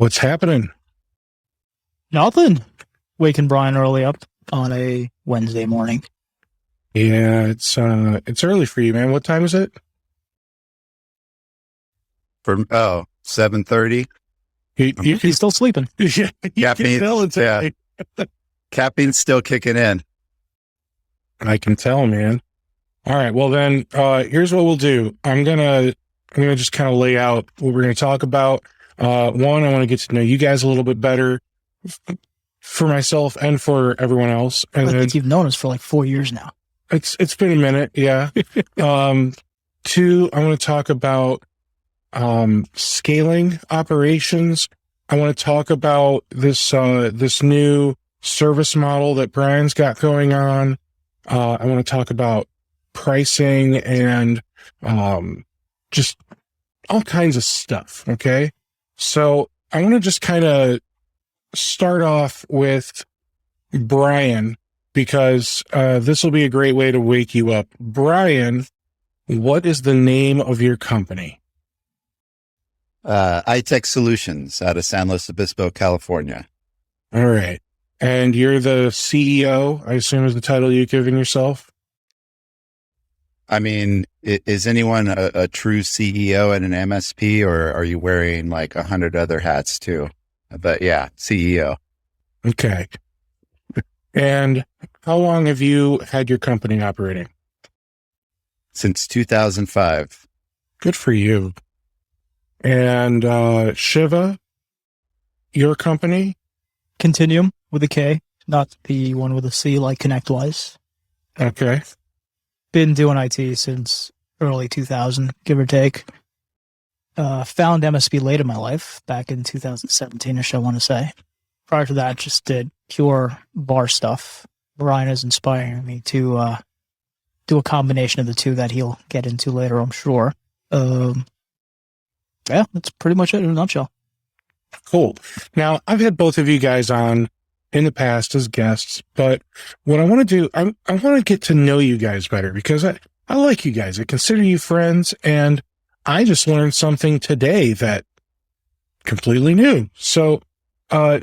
What's happening? Nothing. Waking Brian early up on a Wednesday morning. Yeah, it's early for you, man. What time is it? 7:30. He's still sleeping. Yeah, Caffeine's still kicking in. I can tell, man. All right, well then, here's what we'll do. I'm gonna just kind of lay out what we're gonna talk about. One, I want to get to know you guys a little bit better, for myself and for everyone else. And I think you've known us for like 4 years now. It's been a minute, yeah. Two, I want to talk about scaling operations. I want to talk about this new service model that Brian's got going on. I want to talk about pricing and just all kinds of stuff. Okay, so I want to just kind of start off with Brian, because this will be a great way to wake you up. Brian, what is the name of your company? iTech Solutions out of San Luis Obispo, California. All right. And you're the CEO, I assume, is the title you're giving yourself? I mean, is anyone a true CEO at an MSP, or are you wearing like 100 other hats too? But yeah, CEO. Okay. And how long have you had your company operating? Since 2005. Good for you. And Shiva, your company? Continuum with a K, not the one with a C like ConnectWise. Okay. Been doing IT since early 2000, give or take. Found MSP late in my life, back in 2017-ish, I want to say. Prior to that, just did pure bar stuff. Brian is inspiring me to do a combination of the two that he'll get into later, I'm sure. Yeah, that's pretty much it in a nutshell. Cool. Now, I've had both of you guys on in the past as guests, but what I want to do, I want to get to know you guys better, because I like you guys. I consider you friends, and I just learned something today that completely new. So,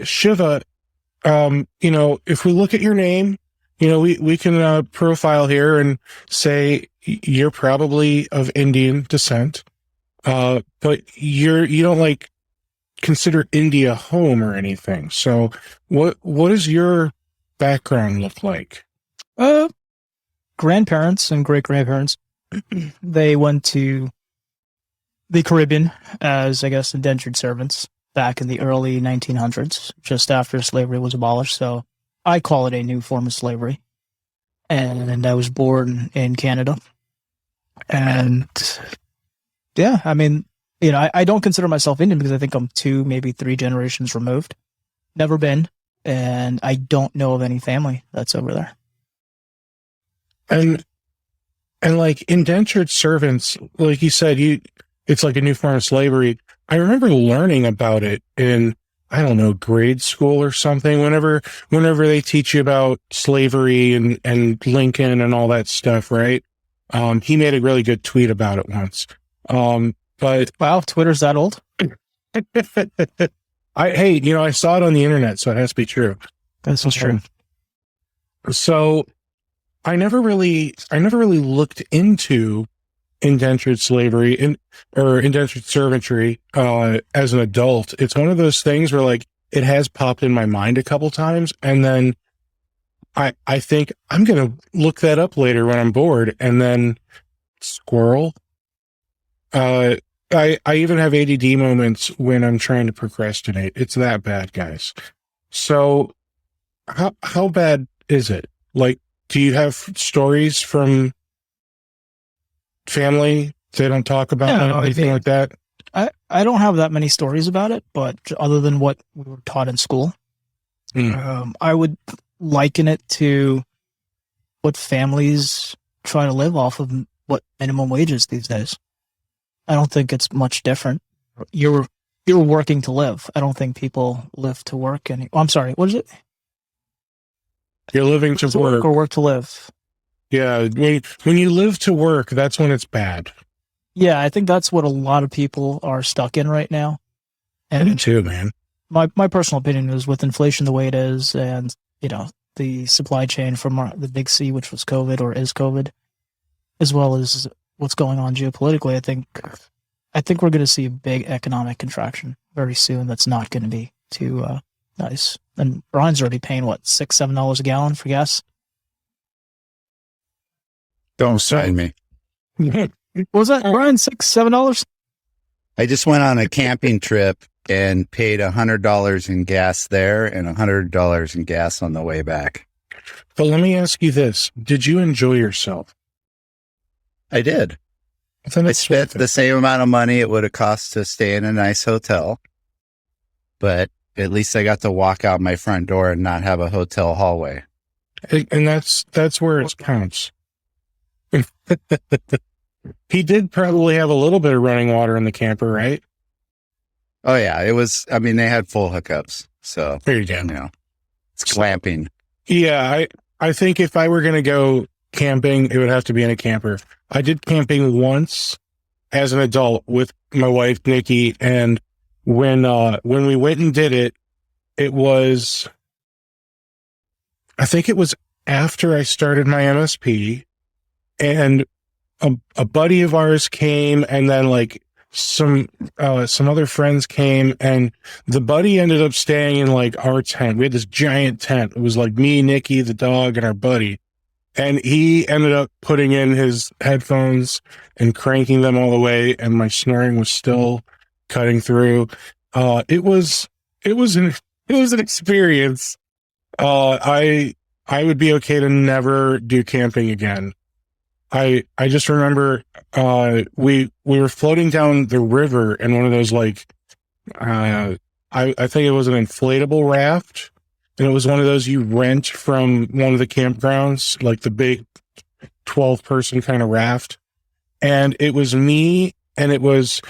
Shiva, if we look at your name, we can profile here and say you're probably of Indian descent, but you don't like consider India home or anything. So what does your background look like? Grandparents and great-grandparents, they went to the Caribbean as, I guess, indentured servants back in the early 1900s, just after slavery was abolished. So I call it a new form of slavery. And I was born in Canada. And yeah, I mean, I don't consider myself Indian because I think I'm 2, maybe 3 generations removed. Never been. And I don't know of any family that's over there. And like indentured servants, like you said, it's like a new form of slavery. I remember learning about it in, I don't know, grade school or something. Whenever they teach you about slavery and Lincoln and all that stuff, right? He made a really good tweet about it once. But wow, Twitter's that old? I saw it on the internet, so it has to be true. That's true. So I never really looked into indentured slavery or indentured servantry as an adult. It's one of those things where like it has popped in my mind a couple times, and then I think I'm gonna look that up later when I'm bored, and then squirrel. I even have ADD moments when I'm trying to procrastinate. It's that bad, guys. So how bad is it? Like, do you have stories from family they don't talk about, anything like that? I don't have that many stories about it, but other than what we were taught in school, I would liken it to what families try to live off of, what minimum wage is these days. I don't think it's much different. You're working to live. I don't think people live to work. I'm sorry, what is it? You're living to work or work to live. Yeah, when you live to work, that's when it's bad. Yeah, I think that's what a lot of people are stuck in right now. And Me too, man. my personal opinion is with inflation the way it is, and the supply chain from the big C, which was COVID or is COVID, as well as what's going on geopolitically, I think we're going to see a big economic contraction very soon. That's not going to be too nice. And Brian's already paying what, $6-7 a gallon for gas? Don't sign me. What was that, Brian? $6-7? I just went on a camping trip and paid $100 in gas there and $100 in gas on the way back. But let me ask you this. Did you enjoy yourself? I did. I spent the same amount of money it would have cost to stay in a nice hotel, but at least I got to walk out my front door and not have a hotel hallway. And that's where it counts. He did probably have a little bit of running water in the camper, right? Oh yeah, it was. I mean, they had full hookups, so there you go. You know, it's glamping. Yeah, I think if I were going to go camping, it would have to be in a camper. I did camping once as an adult with my wife Nikki, and when we went and did it, it was, I think it was after I started my MSP, and a buddy of ours came, and then like some other friends came, and the buddy ended up staying in like our tent. We had this giant tent. It was like me, Nikki, the dog, and our buddy. And he ended up putting in his headphones and cranking them all the way, and my snoring was still cutting through. It was an experience. I would be okay to never do camping again. I just remember we were floating down the river in one of those like I think it was an inflatable raft, and it was one of those you rent from one of the campgrounds, like the big 12-person kind of raft. And it was me, and I was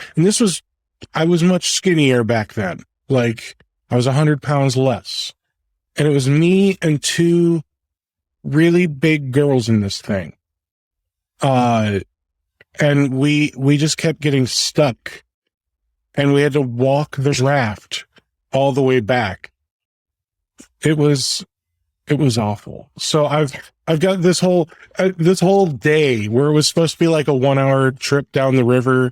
much skinnier back then. Like I was 100 pounds less, and it was me and two really big girls in this thing. And we just kept getting stuck, and we had to walk the raft all the way back. It was awful. So I've got this whole day where it was supposed to be like a 1-hour trip down the river,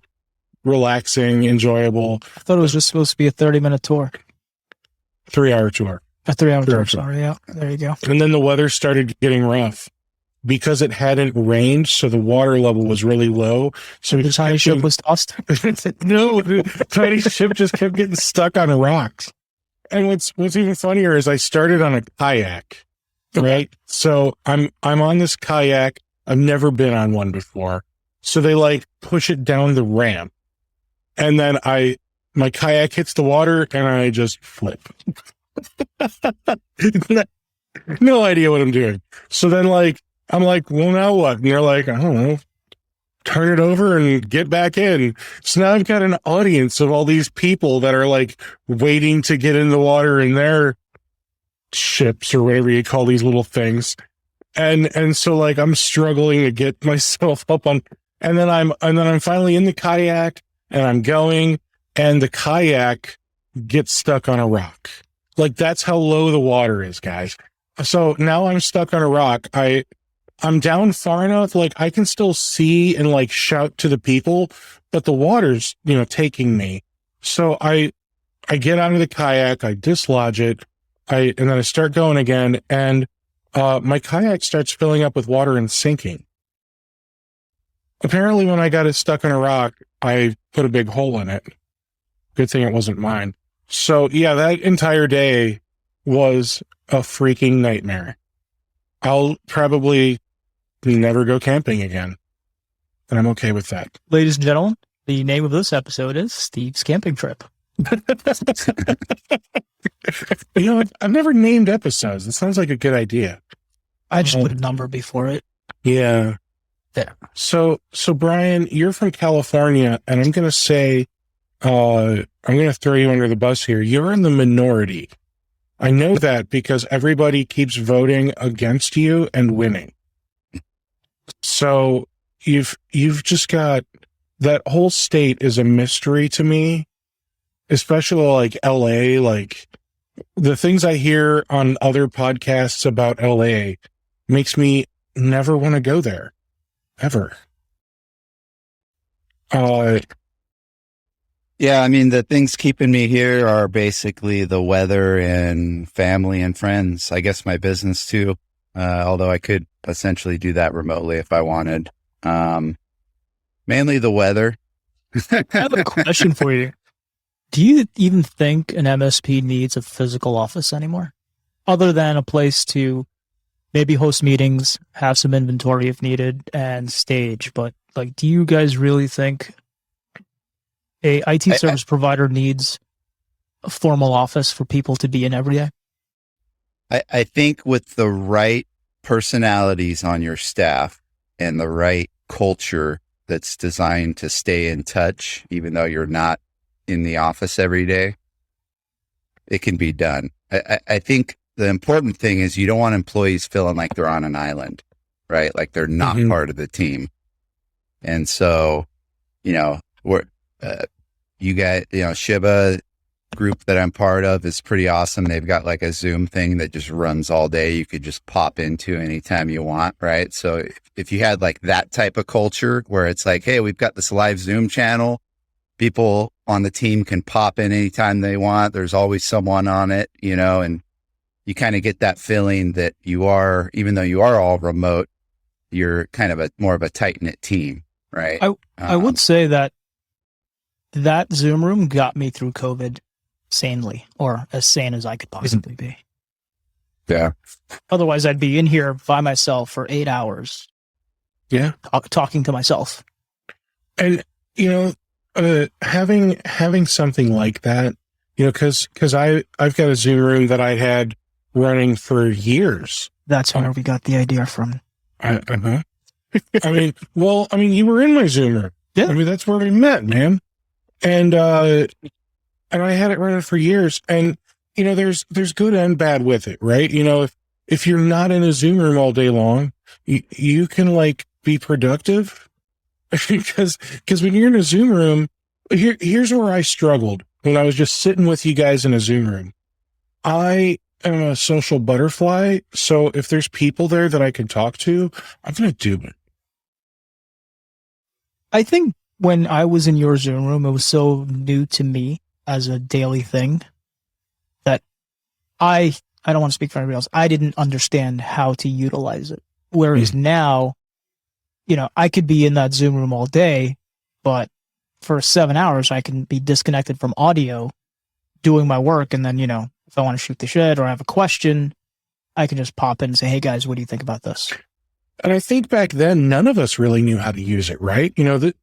relaxing, enjoyable. I thought it was just supposed to be a 30-minute tour. 3-hour tour. A 3-hour tour, sorry, yeah. There you go. And then the weather started getting rough because it hadn't rained, so the water level was really low. So the tiny ship was tossed? No, the tiny ship just kept getting stuck on the rocks. And what's even funnier is I started on a kayak, right? So I'm on this kayak. I've never been on one before. So they like push it down the ramp, and then my kayak hits the water and I just flip. No idea what I'm doing. So then I'm like, well, now what? And they're like, I don't know, turn it over and get back in. So now I've got an audience of all these people that are like waiting to get in the water in their ships or whatever you call these little things. And so like I'm struggling to get myself up on, and then I'm finally in the kayak, and I'm going, and the kayak gets stuck on a rock. Like that's how low the water is, guys. So now I'm stuck on a rock. I'm down far enough, like I can still see and like shout to the people, but the water's, taking me. So I get out of the kayak, I dislodge it, and then I start going again, and my kayak starts filling up with water and sinking. Apparently when I got it stuck on a rock, I put a big hole in it. Good thing it wasn't mine. So yeah, that entire day was a freaking nightmare. I'll probably never go camping again, and I'm okay with that. Ladies and gentlemen, the name of this episode is Steve's Camping Trip. I've never named episodes. It sounds like a good idea. I just put a number before it. Yeah. There. So Brian, you're from California, and I'm going to say, I'm going to throw you under the bus here. You're in the minority. I know that because everybody keeps voting against you and winning. So you've just got, that whole state is a mystery to me. especially like LA, like the things I hear on other podcasts about LA makes me never want to go there ever. Yeah, I mean, the things keeping me here are basically the weather and family and friends. I guess my business too, although I could essentially do that remotely if I wanted. Mainly the weather. I have a question for you. Do you even think an MSP needs a physical office anymore? Other than a place to maybe host meetings, have some inventory if needed, and stage. But like, do you guys really think a IT service provider needs a formal office for people to be in every day? I think with the right personalities on your staff and the right culture that's designed to stay in touch, even though you're not in the office every day, it can be done. I think the important thing is you don't want employees feeling like they're on an island, right? Like they're not part of the team. And so, you guys, Shiva group that I'm part of is pretty awesome. They've got like a Zoom thing that just runs all day. You could just pop into anytime you want, right? So if you had like that type of culture where it's like, hey, we've got this live Zoom channel, people on the team can pop in anytime they want. There's always someone on it, and you kind of get that feeling that you are, even though you are all remote, you're kind of more of a tight-knit team, right? I would say that Zoom room got me through COVID sanely, or as sane as I could possibly be. Yeah. Otherwise, I'd be in here by myself for 8 hours. Yeah. Talking to myself. And, having something like that, because I've got a Zoom room that I had running for years. That's where we got the idea from. I mean, you were in my Zoom room. Yeah. I mean, that's where we met, man. And I had it running for years. And, there's good and bad with it, right? If you're not in a Zoom room all day long, you can like be productive because when you're in a Zoom room, here's where I struggled when I was just sitting with you guys in a Zoom room. I am a social butterfly. So if there's people there that I can talk to, I'm going to do it. I think when I was in your Zoom room, it was so new to me as a daily thing that I don't want to speak for anybody else. I didn't understand how to utilize it. Whereas now, I could be in that Zoom room all day, but for 7 hours, I can be disconnected from audio doing my work. And then, if I want to shoot the shit or I have a question, I can just pop in and say, hey guys, what do you think about this? And I think back then, none of us really knew how to use it, right?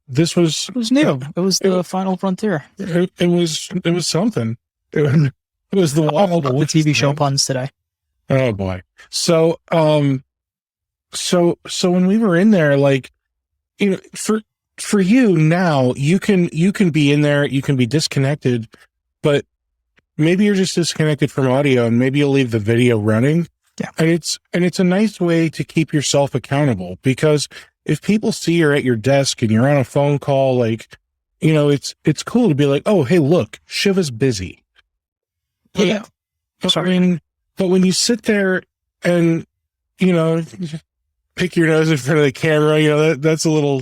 This was... It was new. It was the final frontier. It was something. It was the wild... The TV show puns today. Oh, boy. So when we were in there, like, for you now, you can be in there, you can be disconnected, but maybe you're just disconnected from audio and maybe you'll leave the video running. Yeah. And it's a nice way to keep yourself accountable, because if people see you're at your desk and you're on a phone call, like, it's cool to be like, oh, hey, look, Shiva's busy. Yeah. But when you sit there and, pick your nose in front of the camera, that's a little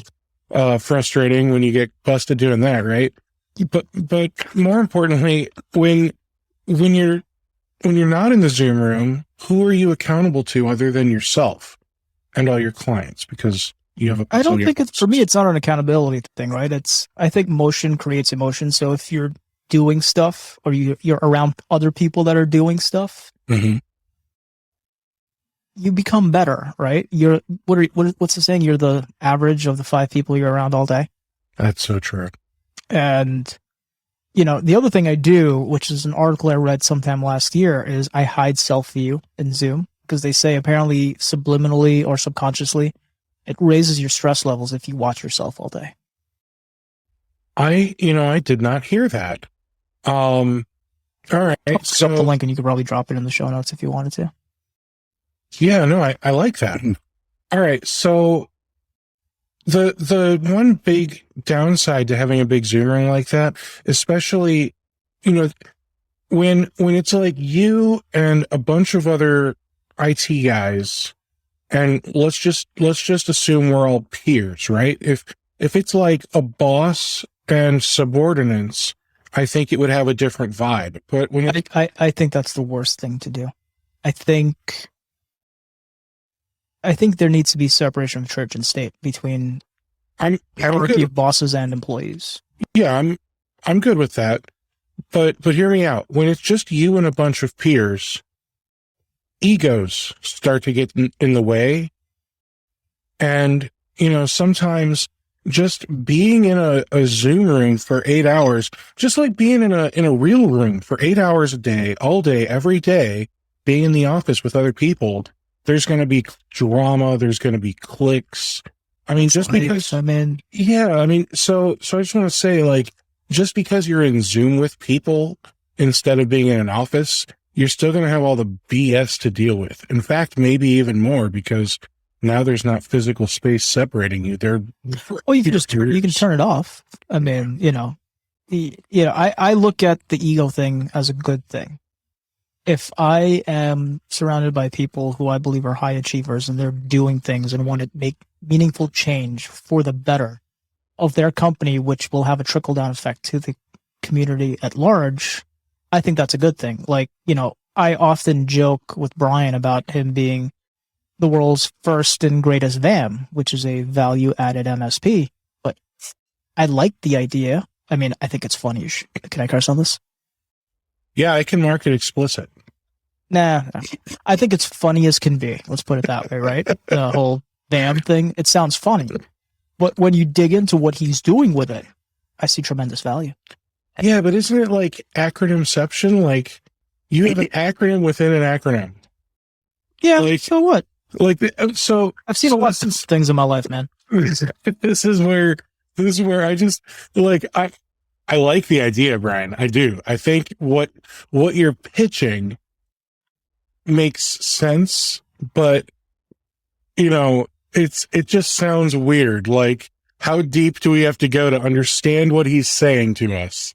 frustrating when you get busted doing that, right? But more importantly, when you're not in the Zoom room, who are you accountable to other than yourself and all your clients? Because you have I don't think for me, it's not an accountability thing, right? I think motion creates emotion. So if you're doing stuff or you're around other people that are doing stuff, you become better, right? What's the saying? You're the average of the 5 people you're around all day. That's so true. And the other thing I do, which is an article I read sometime last year, is I hide self-view in Zoom, because they say apparently subliminally or subconsciously, it raises your stress levels if you watch yourself all day. I did not hear that. All right. So the link, and you could probably drop it in the show notes if you wanted to. Yeah, no, I like that. All right. So the one big downside to having a big Zoom room like that, especially you know, when it's like you and a bunch of other IT guys, and let's just assume we're all peers, right? If it's like a boss and subordinates, I think it would have a different vibe. But when I think that's the worst thing to do. I think there needs to be separation of church and state between hierarchy of bosses and employees. Yeah, I'm good with that. But hear me out. When it's just you and a bunch of peers, egos start to get in the way. And, sometimes just being in a Zoom room for 8 hours, just like being in a real room for 8 hours a day, all day, every day, being in the office with other people, there's going to be drama. There's going to be cliques. I mean, just because, so I just want to say, like, just because you're in Zoom with people instead of being in an office, you're still going to have all the BS to deal with. In fact, maybe even more, because now there's not physical space separating you. Well, you can turn it off. I mean, I look at the ego thing as a good thing. If I am surrounded by people who I believe are high achievers and they're doing things and want to make meaningful change for the better of their company, which will have a trickle-down effect to the community at large, I think that's a good thing. Like, I often joke with Brian about him being the world's first and greatest VAM, which is a value-added MSP. But I like the idea. I mean, I think it's funny. Can I curse on this? Yeah, I can mark it explicit. Nah, I think it's funny as can be. Let's put it that way, right? The whole VAM thing, it sounds funny. But when you dig into what he's doing with it, I see tremendous value. Yeah, but isn't it like acronymception? Like, you have an acronym within an acronym. Yeah, like, so what? Like, so I've seen a lot of things in my life, man. This is where I just, like, I like the idea, Brian. I do. I think what you're pitching makes sense, but it just sounds weird. Like, how deep do we have to go to understand what he's saying to us?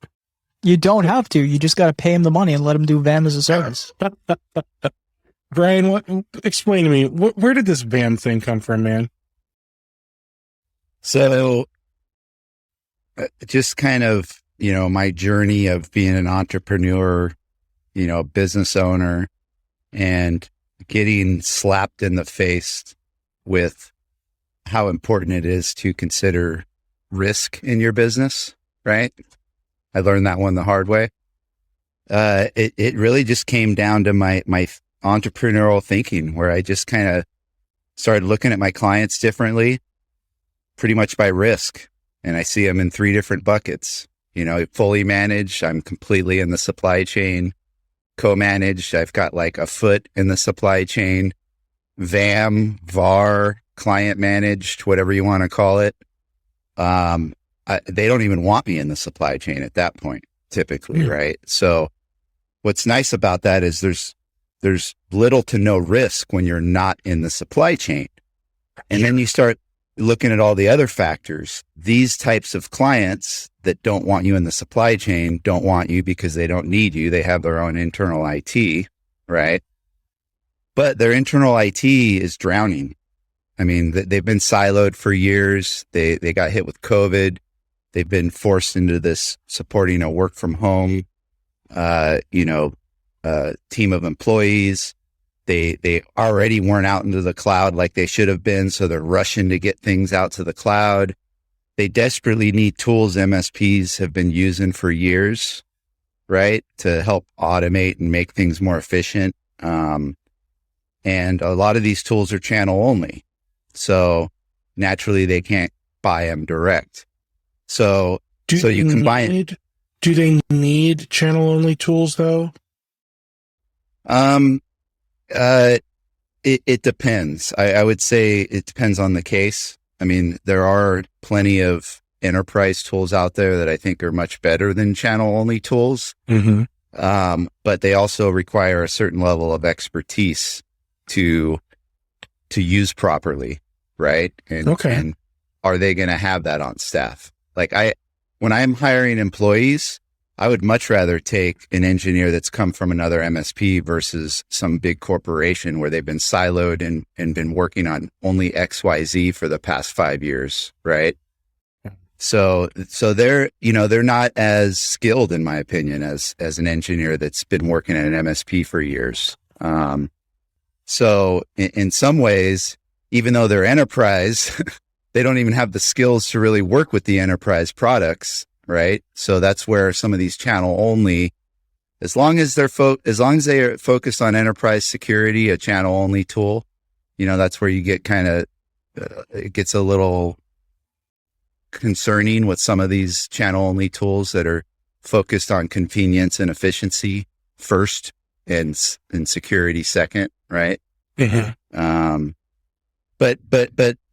You don't have to. You just got to pay him the money and let him do VAM as a service. Brian, explain to me, where did this VAM thing come from, man? So, just kind of, my journey of being an entrepreneur, business owner, and getting slapped in the face with how important it is to consider risk in your business, right? I learned that one the hard way. It really just came down to my entrepreneurial thinking, where I just kind of started looking at my clients differently, pretty much by risk. And I see them in 3 different buckets. Fully managed, I'm completely in the supply chain. Co-managed, I've got like a foot in the supply chain. VAM, VAR, client managed, whatever you want to call it. They don't even want me in the supply chain at that point, typically, right? So what's nice about that is there's little to no risk when you're not in the supply chain. And then you start looking at all the other factors. These types of clients that don't want you in the supply chain don't want you because they don't need you. They have their own internal IT, right? But their internal IT is drowning. I mean, they've been siloed for years. They got hit with COVID. They've been forced into this supporting a work from home, team of employees. They already weren't out into the cloud like they should have been, so they're rushing to get things out to the cloud. They desperately need tools MSPs have been using for years, right, to help automate and make things more efficient. And a lot of these tools are channel only, so naturally they can't buy them direct. So you combine. Do they need channel only tools though? It depends. I would say it depends on the case. I mean, there are plenty of enterprise tools out there that I think are much better than channel only tools. Mm-hmm. But they also require a certain level of expertise to use properly. Right. And are they going to have that on staff? Like when I'm hiring employees, I would much rather take an engineer that's come from another MSP versus some big corporation where they've been siloed and been working on only XYZ for the past 5 years, right? So they're not as skilled, in my opinion, as an engineer that's been working at an MSP for years. So in some ways, even though they're enterprise, they don't even have the skills to really work with the enterprise products. Right. So that's where some of these channel only, as long as they are focused on enterprise security, a channel only tool, that's where you get it gets a little concerning with some of these channel only tools that are focused on convenience and efficiency first and security second. Right. Mm-hmm.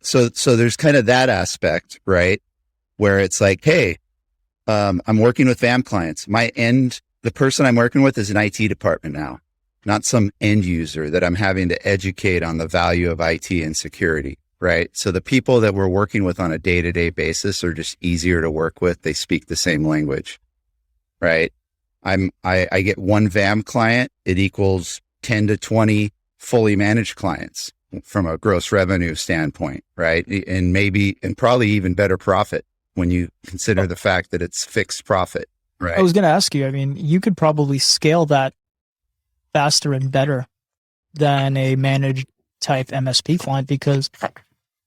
So there's kind of that aspect, right? Where it's like, hey, I'm working with VAM clients. The person I'm working with is an IT department now, not some end user that I'm having to educate on the value of IT and security, right? So the people that we're working with on a day-to-day basis are just easier to work with. They speak the same language, right? I get one VAM client. It equals 10 to 20 fully managed clients from a gross revenue standpoint, right? And probably even better profit when you consider the fact that it's fixed profit, right? I was going to ask you, you could probably scale that faster and better than a managed type MSP client because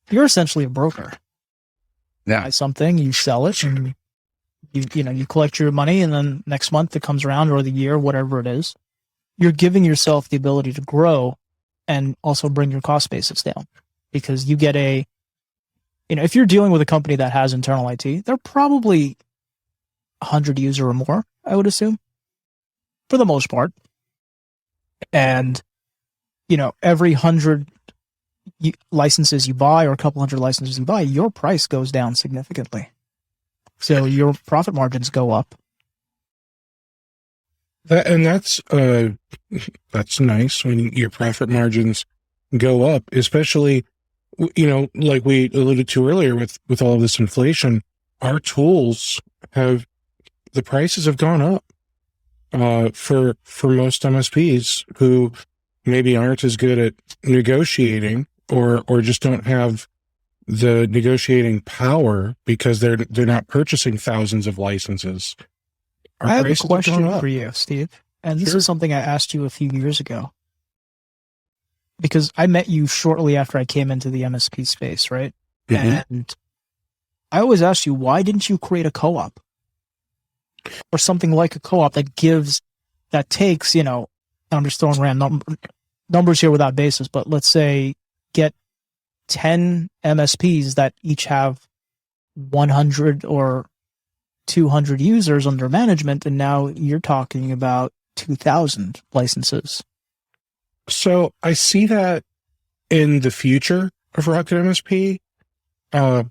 you're essentially a broker. Yeah. Buy something, you sell it, and you collect your money, and then next month it comes around, or the year, whatever it is, you're giving yourself the ability to grow and also bring your cost basis down because you get if you're dealing with a company that has internal IT, they're probably 100 user or more, I would assume, for the most part. And, every 100 licenses you buy or a couple hundred licenses you buy, your price goes down significantly. So your profit margins go up. That's nice when your profit margins go up, especially, like we alluded to earlier with all of this inflation, our tools the prices have gone up for most MSPs who maybe aren't as good at negotiating or just don't have the negotiating power because they're not purchasing thousands of licenses. I have a question for you, Steve, and this is something I asked you a few years ago. Because I met you shortly after I came into the MSP space, right? Mm-hmm. And I always ask you, why didn't you create a co-op? Or something like a co-op that takes, I'm just throwing random numbers here without basis, but let's say get 10 MSPs that each have 100 or 200 users under management, and now you're talking about 2,000 licenses. So I see that in the future of RocketMSP,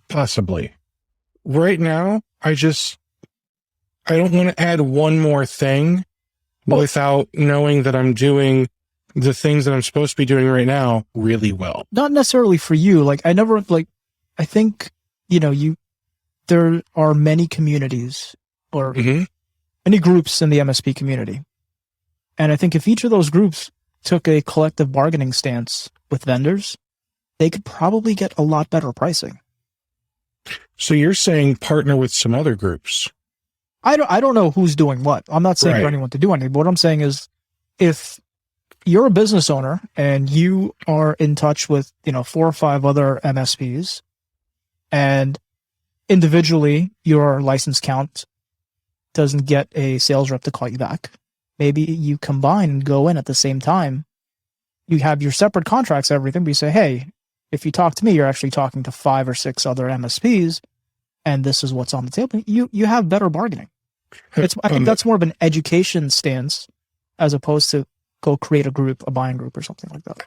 possibly. Right now, I don't want to add one more thing without knowing that I'm doing the things that I'm supposed to be doing right now really well. Not necessarily for you. I think, there are many communities or many groups in the MSP community. And I think if each of those groups took a collective bargaining stance with vendors, they could probably get a lot better pricing. So you're saying partner with some other groups? I don't know who's doing what. I'm not saying for anyone to do anything, but what I'm saying is if you're a business owner and you are in touch with, 4 or 5 other MSPs and individually your license count doesn't get a sales rep to call you back, maybe you combine and go in at the same time. You have your separate contracts, everything, but you say, hey, if you talk to me, you're actually talking to 5 or 6 other MSPs, and this is what's on the table. You have better bargaining. I think that's more of an education stance as opposed to go create a buying group or something like that.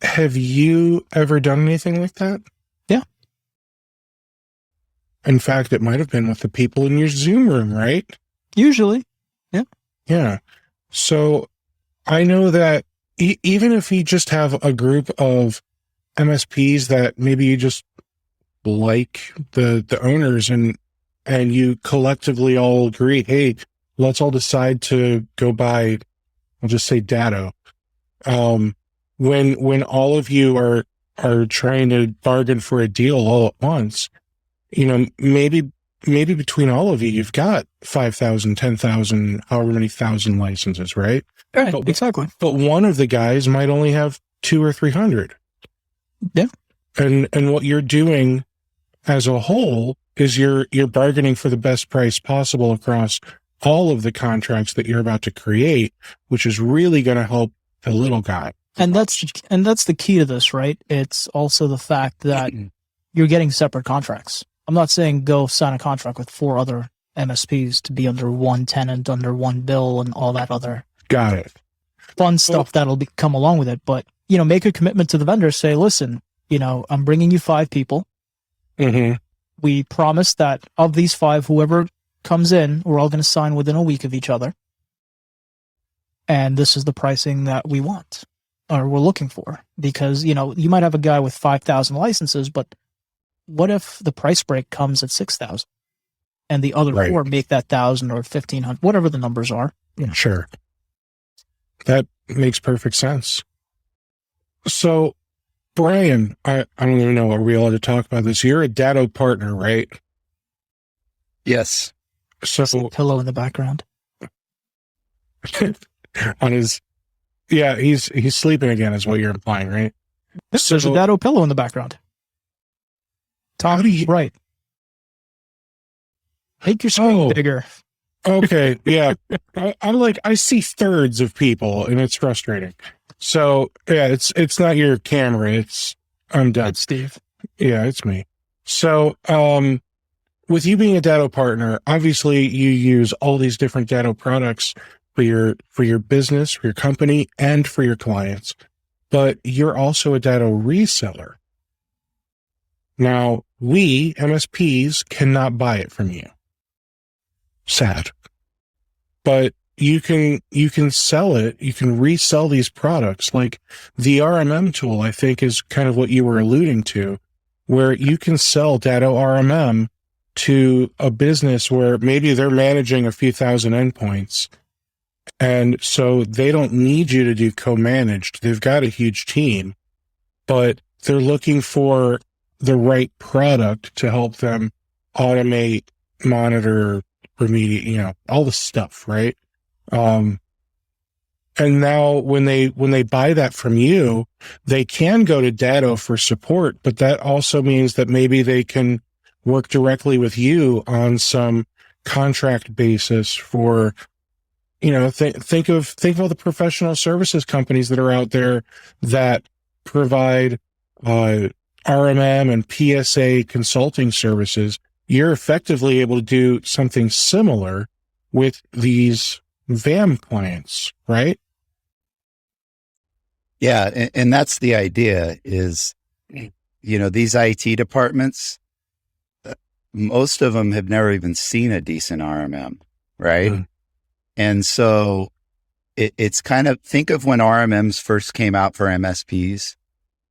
Have you ever done anything like that? Yeah. In fact, it might have been with the people in your Zoom room, right? Usually. Yeah. Yeah. So I know that even if you just have a group of MSPs that maybe you just like the owners and you collectively all agree, hey, let's all decide to go buy, I'll just say Datto. When all of you are trying to bargain for a deal all at once, maybe between all of you, you've got 5,000, 10,000, however many thousand licenses, right? Right, exactly. But one of the guys might only have 200 or 300. Yeah. And what you're doing as a whole is you're bargaining for the best price possible across all of the contracts that you're about to create, which is really going to help the little guy. And that's the key to this, right? It's also the fact that you're getting separate contracts. I'm not saying go sign a contract with 4 other MSPs to be under one tenant, under one bill, and all that other got it fun stuff that'll come along with it. But make a commitment to the vendor. Say, listen, I'm bringing you 5 people. Mm-hmm. We promise that of these 5, whoever comes in, we're all going to sign within a week of each other. And this is the pricing that we want or we're looking for. Because, you might have a guy with 5,000 licenses, but what if the price break comes at 6,000 and the other 4 make that 1,000 or 1,500, whatever the numbers are? Sure. That makes perfect sense. So, Brian, I don't even know, are we allowed to talk about this? You're a Datto partner, right? Yes. So pillow in the background. On his, yeah, he's sleeping again, is what you're implying, right? There's a Datto pillow in the background. Tom, right. Make your screen bigger. Okay, yeah. I see thirds of people, and it's frustrating. So yeah, it's not your camera. I'm done. It's Steve. Yeah, it's me. So with you being a Datto partner, obviously you use all these different Datto products for your business, for your company, and for your clients. But you're also a Datto reseller. Now, we MSPs cannot buy it from you. Sad. But you can sell it. You can resell these products. Like the RMM tool, I think, is kind of what you were alluding to, where you can sell Datto RMM to a business where maybe they're managing a few thousand endpoints. And so they don't need you to do co-managed. They've got a huge team, but they're looking for the right product to help them automate, monitor, remediate, all the stuff, right? And now when they buy that from you, they can go to Datto for support, but that also means that maybe they can work directly with you on some contract basis for, think of all the professional services companies that are out there that provide RMM and PSA consulting services. You're effectively able to do something similar with these VAM clients, right? Yeah, and that's the idea is, these IT departments, most of them have never even seen a decent RMM, right? Mm. And so it's kind of, think of when RMMs first came out for MSPs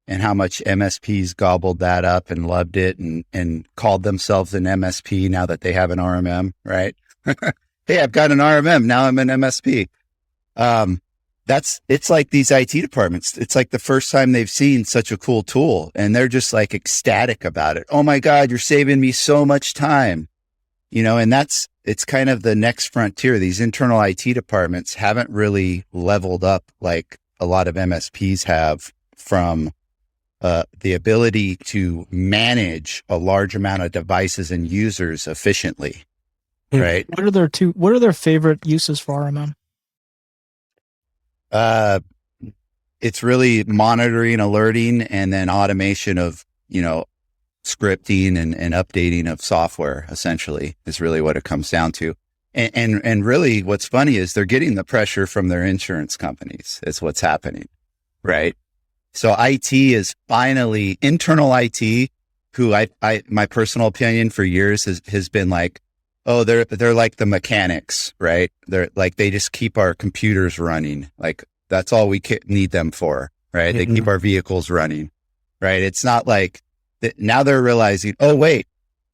and how much MSPs gobbled that up and loved it and called themselves an MSP now that they have an RMM, right? Hey, I've got an RMM. Now I'm an MSP. It's like these IT departments. It's like the first time they've seen such a cool tool and they're just like ecstatic about it. Oh my God, you're saving me so much time, and it's kind of the next frontier. These internal IT departments haven't really leveled up like a lot of MSPs have from the ability to manage a large amount of devices and users efficiently. Right. What are their favorite uses for RMM? It's really monitoring, alerting, and then automation of, scripting and updating of software essentially is really what it comes down to. And really what's funny is they're getting the pressure from their insurance companies is what's happening. Right. So IT is finally internal IT, who my personal opinion for years has been like, oh, they're like the mechanics, right? They're like, they just keep our computers running. Like that's all we need them for, right? Mm-hmm. They keep our vehicles running, right? It's not like now they're realizing, oh, wait,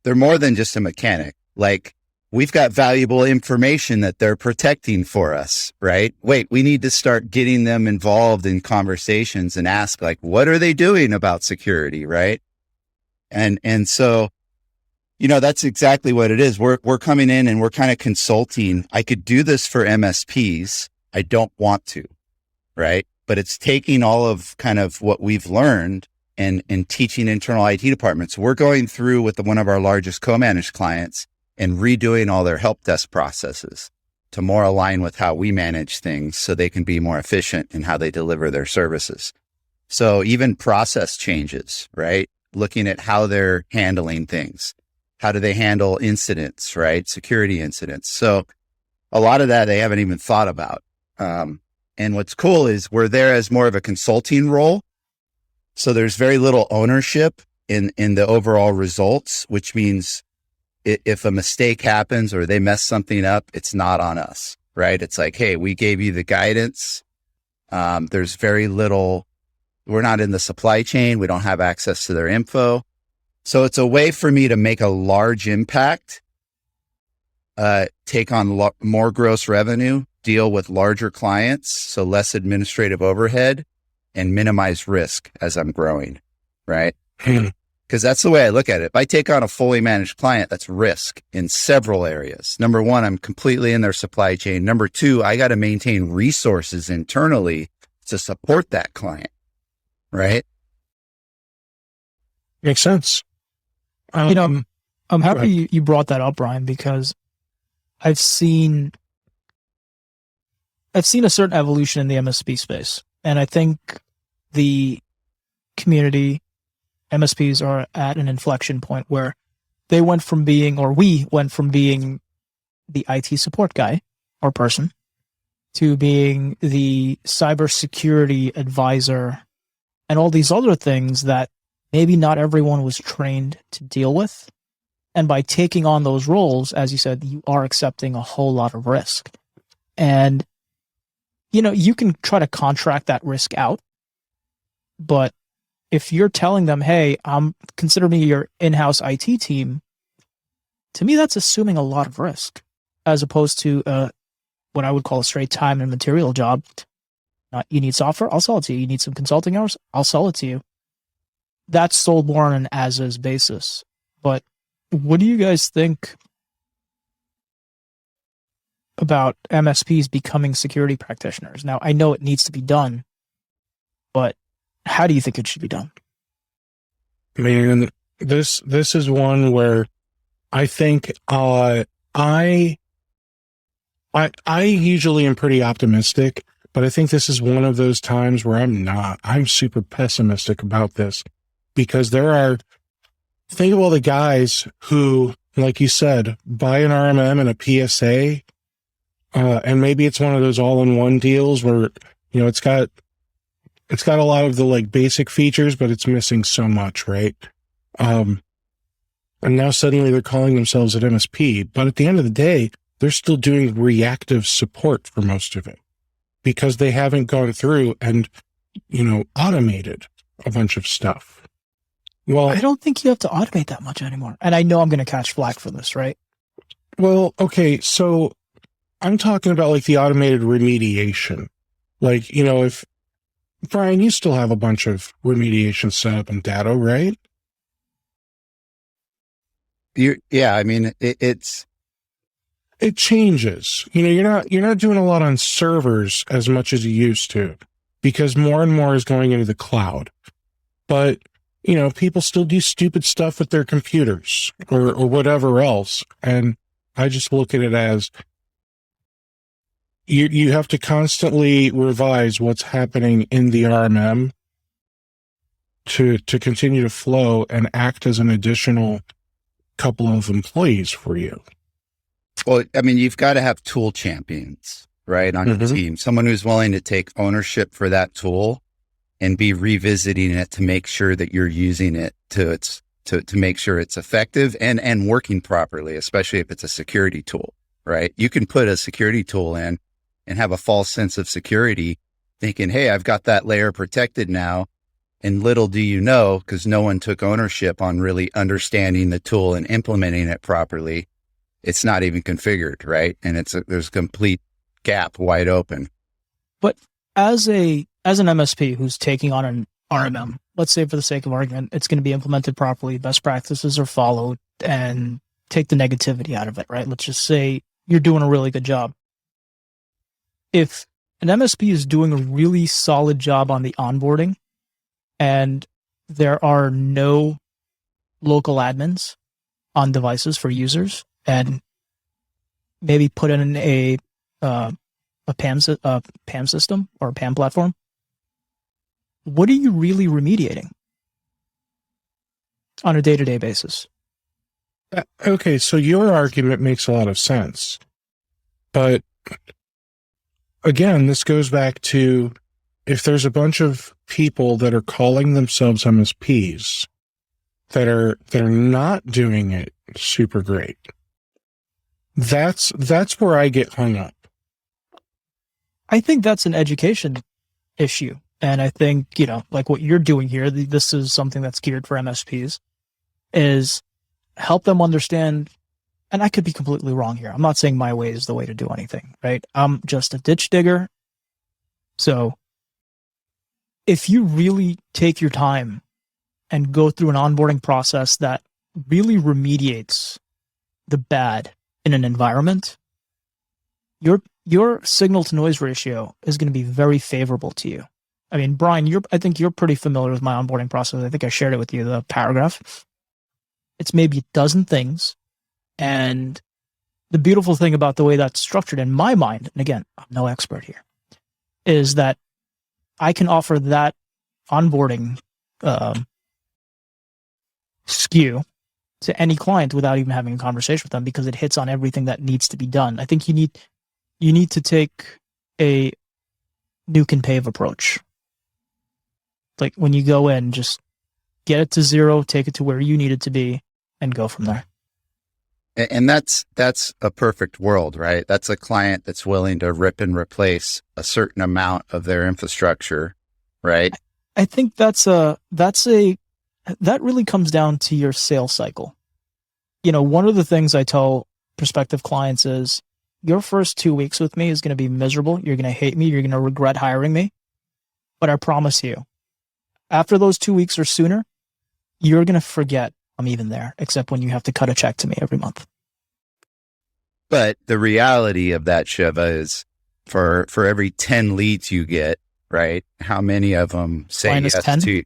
they're more than just a mechanic. Like we've got valuable information that they're protecting for us, right? Wait, we need to start getting them involved in conversations and ask, like, what are they doing about security, right? And so, that's exactly what it is. We're coming in and we're kind of consulting. I could do this for MSPs. I don't want to, right? But it's taking all of kind of what we've learned and teaching internal IT departments. We're going through with one of our largest co-managed clients and redoing all their help desk processes to more align with how we manage things so they can be more efficient in how they deliver their services. So even process changes, right? Looking at how they're handling things. How do they handle incidents, right? Security incidents. So a lot of that they haven't even thought about. And what's cool is we're there as more of a consulting role. So there's very little ownership in the overall results, which means if a mistake happens or they mess something up, it's not on us, right? It's like, hey, we gave you the guidance. There's very little, we're not in the supply chain. We don't have access to their info. So it's a way for me to make a large impact, take on more gross revenue, deal with larger clients, so less administrative overhead, and minimize risk as I'm growing, right? Because that's the way I look at it. If I take on a fully managed client, that's risk in several areas. Number one, I'm completely in their supply chain. Number two, I got to maintain resources internally to support that client, right? Makes sense. I'm happy you brought that up, Brian, because I've seen a certain evolution in the MSP space. And I think the community MSPs are at an inflection point where we went from being the IT support guy or person to being the cybersecurity advisor and all these other things that maybe not everyone was trained to deal with. And by taking on those roles, as you said, you are accepting a whole lot of risk. And, you can try to contract that risk out. But if you're telling them, hey, consider me your in-house IT team, to me, that's assuming a lot of risk as opposed to what I would call a straight time and material job. You need software? I'll sell it to you. You need some consulting hours? I'll sell it to you. That's sold more on an as-is basis. But what do you guys think about MSPs becoming security practitioners? Now, I know it needs to be done, but how do you think it should be done? Man, this is one where I think I usually am pretty optimistic, but I think this is one of those times where I'm not. I'm super pessimistic about this because think of all the guys who, like you said, buy an RMM and a PSA, and maybe it's one of those all-in-one deals where, it's got a lot of the like basic features, but it's missing so much, right? And now suddenly they're calling themselves an MSP, but at the end of the day, they're still doing reactive support for most of it because they haven't gone through and, automated a bunch of stuff. Well, I don't think you have to automate that much anymore. And I know I'm going to catch flack for this, right? Well, okay. So I'm talking about like the automated remediation. Like, if Brian, you still have a bunch of remediation set up in Datto, right? Yeah. I mean, it changes. You're not doing a lot on servers as much as you used to because more and more is going into the cloud. But people still do stupid stuff with their computers or whatever else. And I just look at it as you have to constantly revise what's happening in the RMM to continue to flow and act as an additional couple of employees for you. Well, I mean, you've got to have tool champions, right, on your team. Someone who's willing to take ownership for that tool and be revisiting it to make sure that you're using it to make sure it's effective and working properly, especially if it's a security tool, right? You can put a security tool in and have a false sense of security thinking, hey, I've got that layer protected now. And little do you know, because no one took ownership on really understanding the tool and implementing it properly, it's not even configured, right? And there's a complete gap wide open. But as an MSP who's taking on an RMM, let's say for the sake of argument, it's going to be implemented properly, best practices are followed, and take the negativity out of it, right? Let's just say you're doing a really good job. If an MSP is doing a really solid job on the onboarding and there are no local admins on devices for users, and maybe put in a PAM system or a PAM platform, what are you really remediating on a day-to-day basis? Okay, so your argument makes a lot of sense. But again, this goes back to, if there's a bunch of people that are calling themselves MSPs that are not doing it super great, that's where I get hung up. I think that's an education issue. And I think, like what you're doing here, this is something that's geared for MSPs, is help them understand. And I could be completely wrong here. I'm not saying my way is the way to do anything, right? I'm just a ditch digger. So if you really take your time and go through an onboarding process that really remediates the bad in an environment, your signal to noise ratio is going to be very favorable to you. I mean, Brian, I think you're pretty familiar with my onboarding process. I think I shared it with you, the paragraph. It's maybe a dozen things. And the beautiful thing about the way that's structured in my mind, and again, I'm no expert here, is that I can offer that onboarding SKU to any client without even having a conversation with them, because it hits on everything that needs to be done. I think you need to take a nuke and pave approach. Like when you go in, just get it to zero, take it to where you need it to be, and go from there. And that's a perfect world, right? That's a client that's willing to rip and replace a certain amount of their infrastructure, right? I think that really comes down to your sales cycle. One of the things I tell prospective clients is, your first 2 weeks with me is going to be miserable. You're going to hate me. You're going to regret hiring me. But I promise you, after those 2 weeks or sooner, you're going to forget I'm even there, except when you have to cut a check to me every month. But the reality of that, Shiva, is for every 10 leads you get, right? How many of them say Minus yes 10? to?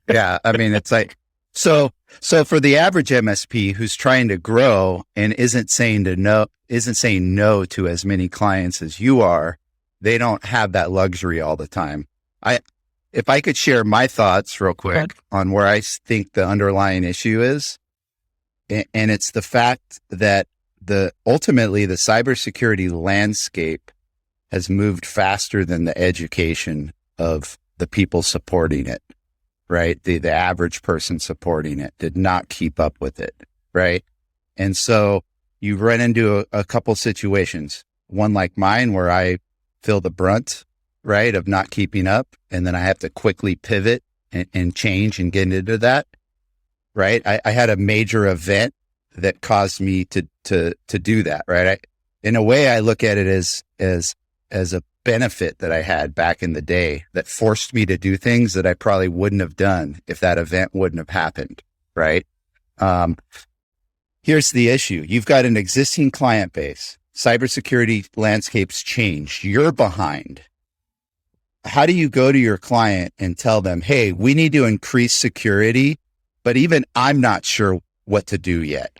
Yeah. I mean, it's like, so for the average MSP who's trying to grow and isn't saying no to as many clients as you are, they don't have that luxury all the time. If I could share my thoughts real quick on where I think the underlying issue is, and it's the fact that ultimately the cybersecurity landscape has moved faster than the education of the people supporting it, right? The average person supporting it did not keep up with it, right? And so you run into a couple situations, one like mine where I feel the brunt, right, of not keeping up. And then I have to quickly pivot and change and get into that, right? I had a major event that caused me to do that, right? In a way, I look at it as a benefit that I had back in the day that forced me to do things that I probably wouldn't have done if that event wouldn't have happened, right? Here's the issue. You've got an existing client base. Cybersecurity landscapes changed. You're behind. How do you go to your client and tell them, hey, we need to increase security, but even I'm not sure what to do yet,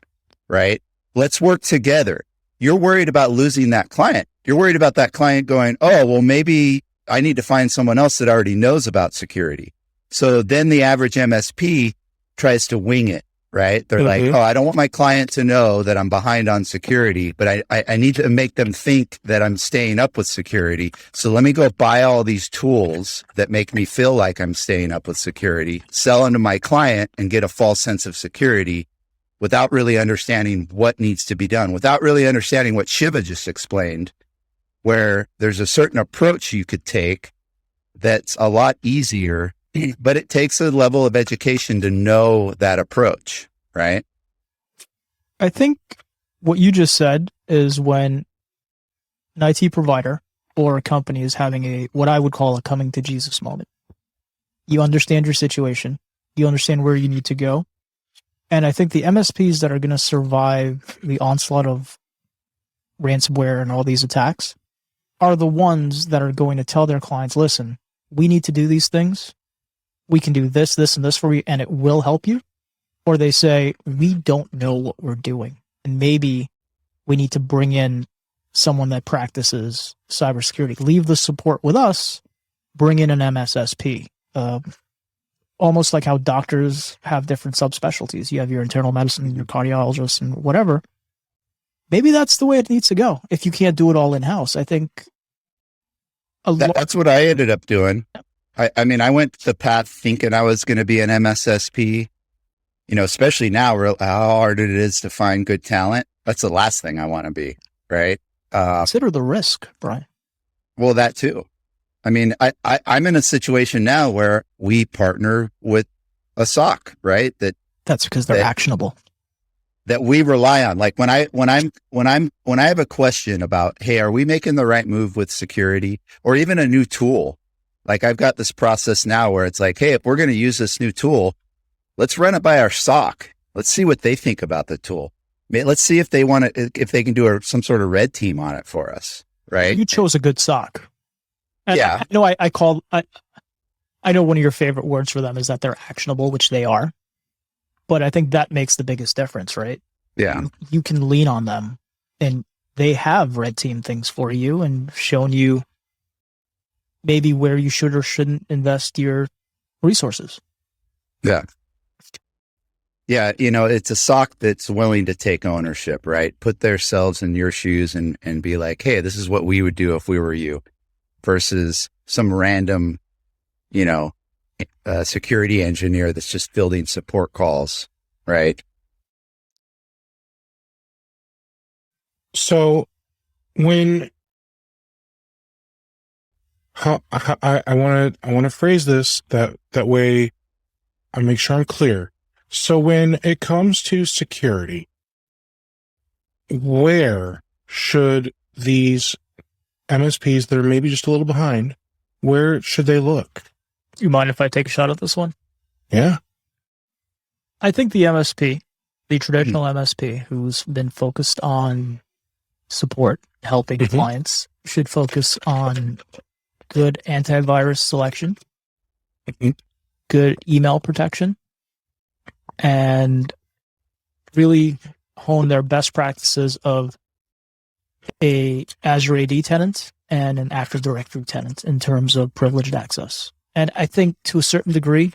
right? Let's work together. You're worried about losing that client. You're worried about that client going, oh, well, maybe I need to find someone else that already knows about security. So then the average MSP tries to wing it, right? They're like, oh, I don't want my client to know that I'm behind on security, but I need to make them think that I'm staying up with security. So let me go buy all these tools that make me feel like I'm staying up with security, sell them to my client and get a false sense of security without really understanding what needs to be done, without really understanding what Shiva just explained, where there's a certain approach you could take that's a lot easier, but it takes a level of education to know that approach, right? I think what you just said is when an IT provider or a company is having what I would call a coming to Jesus moment. You understand your situation. You understand where you need to go. And I think the MSPs that are going to survive the onslaught of ransomware and all these attacks are the ones that are going to tell their clients, listen, we need to do these things. We can do this, this, and this for you, and it will help you. Or they say, we don't know what we're doing. And maybe we need to bring in someone that practices cybersecurity. Leave the support with us, bring in an MSSP. Almost like how doctors have different subspecialties. You have your internal medicine, your cardiologist, and whatever. Maybe that's the way it needs to go. If you can't do it all in-house, I think that's what I ended up doing. I mean, I went the path thinking I was going to be an MSSP, especially now how hard it is to find good talent. That's the last thing I want to be, right? Consider the risk, Brian. Well, that too. I mean, I'm in a situation now where we partner with a SOC, right? That's because they're actionable. That we rely on. Like when I have a question about, hey, are we making the right move with security or even a new tool? Like I've got this process now where it's like, hey, if we're going to use this new tool, let's run it by our SOC. Let's see what they think about the tool. Let's see if they if they can do some sort of red team on it for us, right? You chose a good SOC. And yeah. I know one of your favorite words for them is that they're actionable, which they are. But I think that makes the biggest difference, right? Yeah. You can lean on them and they have red team things for you and shown you maybe where you should or shouldn't invest your resources. Yeah. Yeah. It's a SOC that's willing to take ownership, right? Put themselves in your shoes and be like, hey, this is what we would do if we were you. Versus some random, security engineer that's just fielding support calls, right? So when I want to phrase this that way I make sure I'm clear. So when it comes to security, where should these MSPs that are maybe just a little behind, where should they look? You mind if I take a shot at this one? Yeah. I think the MSP, the traditional MSP who's been focused on support, helping clients, should focus on good antivirus selection, good email protection, and really hone their best practices of a Azure AD tenant and an Active Directory tenant in terms of privileged access. And I think to a certain degree,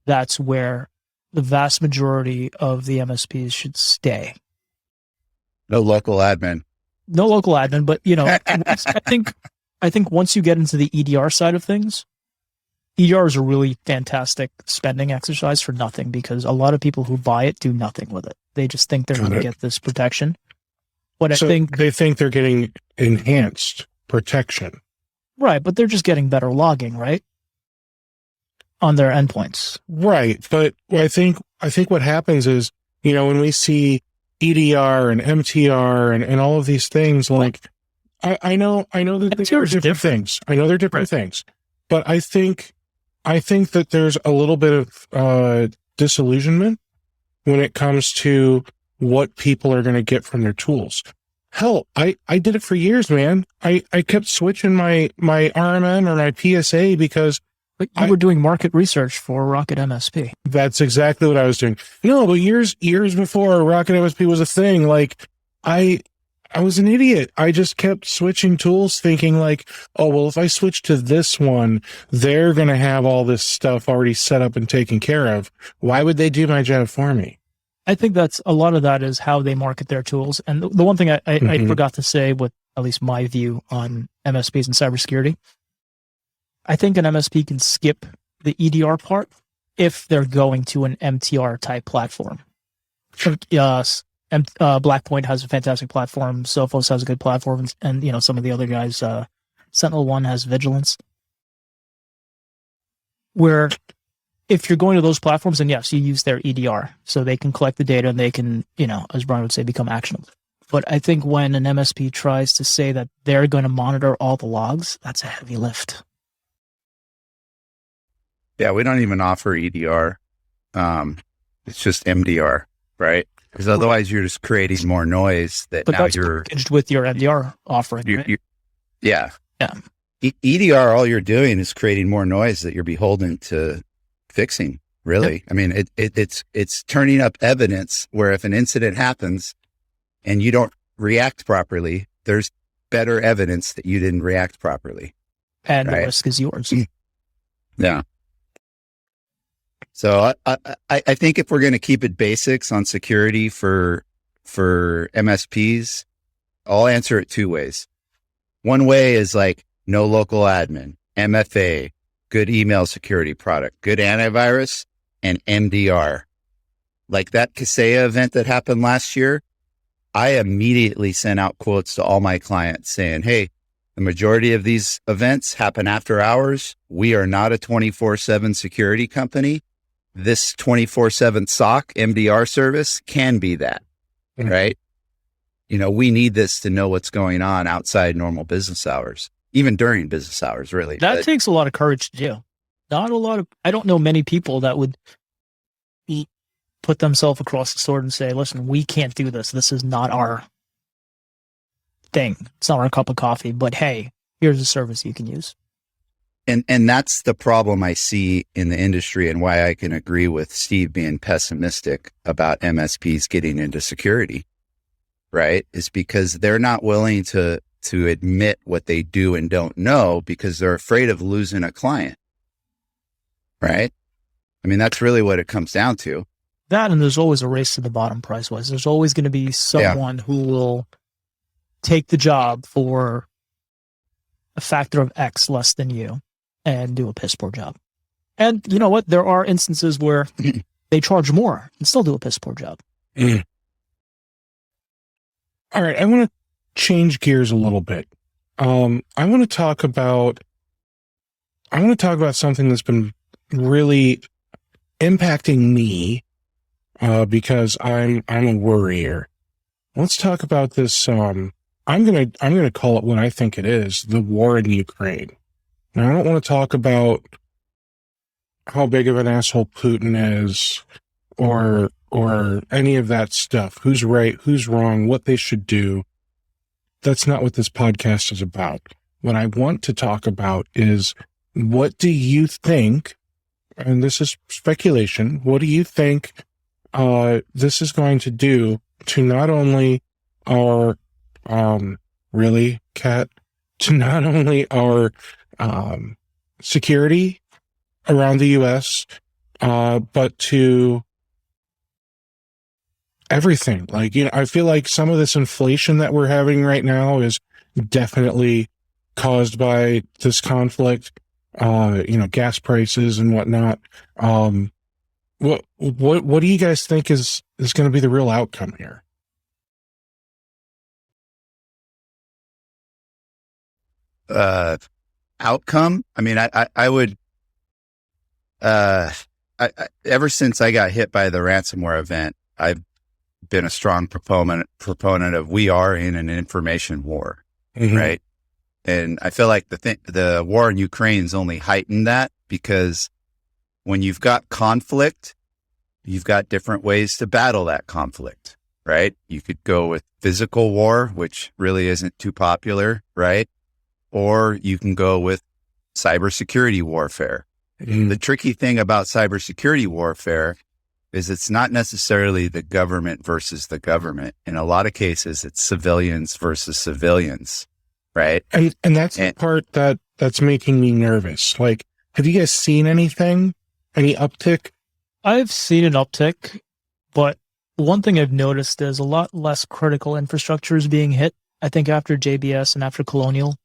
that's where the vast majority of the MSPs should stay. No local admin. No local admin, but I think once you get into the EDR side of things, EDR is a really fantastic spending exercise for nothing because a lot of people who buy it do nothing with it. They just think they're going to get this protection. But so they think they're getting enhanced protection. Right, but they're just getting better logging, right? On their endpoints. Right. But I think what happens is, when we see EDR and MTR and all of these things, like I know that they're different things. I know they're different things. But I think that there's a little bit of disillusionment when it comes to what people are going to get from their tools. Hell, I did it for years, man. I kept switching my RMN or my PSA because you were doing market research for RocketMSP. That's exactly what I was doing. No, but years before RocketMSP was a thing, like I was an idiot. I just kept switching tools thinking like, oh, well, if I switch to this one, they're going to have all this stuff already set up and taken care of. Why would they do my job for me? I think that's a lot of that is how they market their tools. And the one thing I forgot to say with at least my view on MSPs and cybersecurity, I think an MSP can skip the EDR part if they're going to an MTR type platform. Yes, Blackpoint has a fantastic platform. Sophos has a good platform, and some of the other guys, SentinelOne has Vigilance. Where if you're going to those platforms, then yes, you use their EDR. So they can collect the data and they can, as Brian would say, become actionable. But I think when an MSP tries to say that they're going to monitor all the logs, that's a heavy lift. Yeah, we don't even offer EDR. It's just MDR, right? Because otherwise you're just creating more noise that but now that's you're packaged with your MDR offering. Right? Yeah. Yeah. EDR, all you're doing is creating more noise that you're beholden to fixing, really. Yep. I mean, it's turning up evidence where if an incident happens and you don't react properly, there's better evidence that you didn't react properly. And the risk is yours. Yeah. So I think if we're going to keep it basics on security for MSPs, I'll answer it two ways. One way is like no local admin, MFA, good email security product, good antivirus, and MDR. Like that Kaseya event that happened last year, I immediately sent out quotes to all my clients saying, hey, the majority of these events happen after hours. We are not a 24/7 security company. This 24/7 SOC MDR service can be that, right? We need this to know what's going on outside normal business hours, even during business hours, really. That takes a lot of courage to do. I don't know many people that would put themselves across the sword and say, listen, we can't do this. This is not our thing. It's not our cup of coffee, but hey, here's a service you can use. And that's the problem I see in the industry and why I can agree with Steve being pessimistic about MSPs getting into security, right? Is because they're not willing to admit what they do and don't know because they're afraid of losing a client, right? I mean, that's really what it comes down to. That, and there's always a race to the bottom price-wise. There's always going to be someone who will take the job for a factor of X less than you and do a piss poor job. And you know what? There are instances where they charge more and still do a piss poor job. All right. I want to change gears a little bit. I want to talk about something that's been really impacting me, because I'm a worrier. Let's talk about this. I'm gonna call it what I think it is: the war in Ukraine. Now, I don't want to talk about how big of an asshole Putin is, or any of that stuff. Who's right? Who's wrong? What they should do. That's not what this podcast is about. What I want to talk about is, what do you think? And this is speculation. What do you think this is going to do to not only our really, Kat, to not only our security around the U.S., but to everything? Like, I feel like some of this inflation that we're having right now is definitely caused by this conflict. Gas prices and whatnot. What do you guys think is going to be the real outcome here? Outcome? I mean, I would, ever since I got hit by the ransomware event, I've been a strong proponent of, we are in an information war, right? And I feel like the war in Ukraine's only heightened that, because when you've got conflict, you've got different ways to battle that conflict, right? You could go with physical war, which really isn't too popular, right? Or you can go with cybersecurity warfare. The tricky thing about cybersecurity warfare is it's not necessarily the government versus the government. In a lot of cases, it's civilians versus civilians. Right. And that's the part that's making me nervous. Like, have you guys seen anything? Any uptick? I've seen an uptick, but one thing I've noticed is a lot less critical infrastructure is being hit. I think after JBS and after Colonial,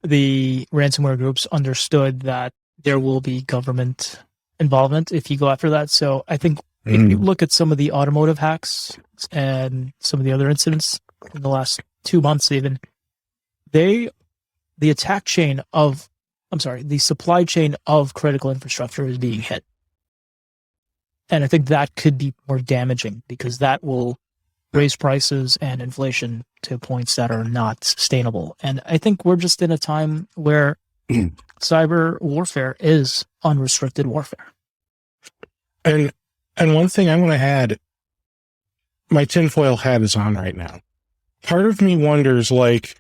the ransomware groups understood that there will be government involvement if you go after that. So I think if you look at some of the automotive hacks and some of the other incidents in the last 2 months even, the supply chain of critical infrastructure is being hit. And I think that could be more damaging because that will raise prices and inflation to points that are not sustainable. And I think we're just in a time where cyber warfare is unrestricted warfare. And one thing I want to add, my tinfoil hat is on right now. Part of me wonders, like,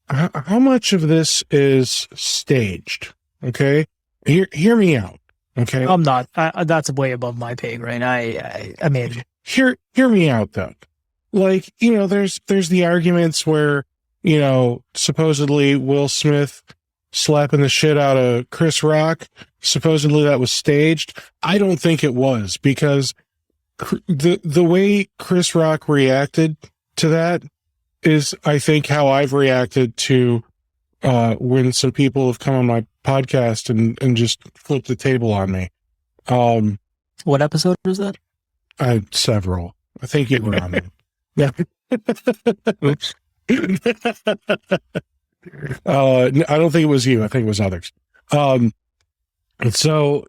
how much of this is staged? Okay, hear me out. Okay, I'm not. That's way above my pay grade. I mean, hear me out though. Like, there's the arguments where, supposedly Will Smith slapping the shit out of Chris Rock, supposedly that was staged. I don't think it was, because the way Chris Rock reacted to that is, I think, how I've reacted to when some people have come on my podcast and just flipped the table on me. What episode is that? Several. I think you were on it. Yeah. Oops. I don't think it was you. I think it was others. So,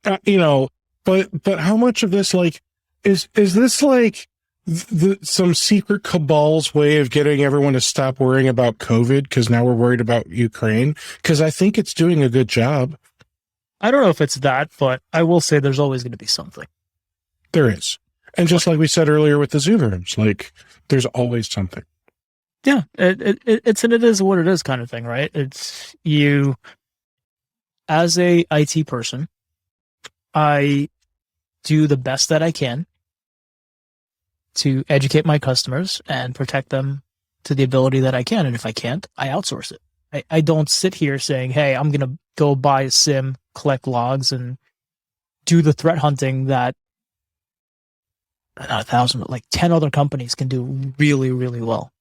but how much of this, like, is this like some secret cabal's way of getting everyone to stop worrying about COVID because now we're worried about Ukraine? Because I think it's doing a good job. I don't know if it's that, but I will say there's always going to be something. There is. And just like we said earlier with the Zoom rooms, like, there's always something. Yeah, it is what it is kind of thing, right? It's you, as a IT person, I do the best that I can to educate my customers and protect them to the ability that I can. And if I can't, I outsource it. I don't sit here saying, hey, I'm going to go buy a SIM, collect logs, and do the threat hunting that not 1,000, but like 10 other companies can do really, really well.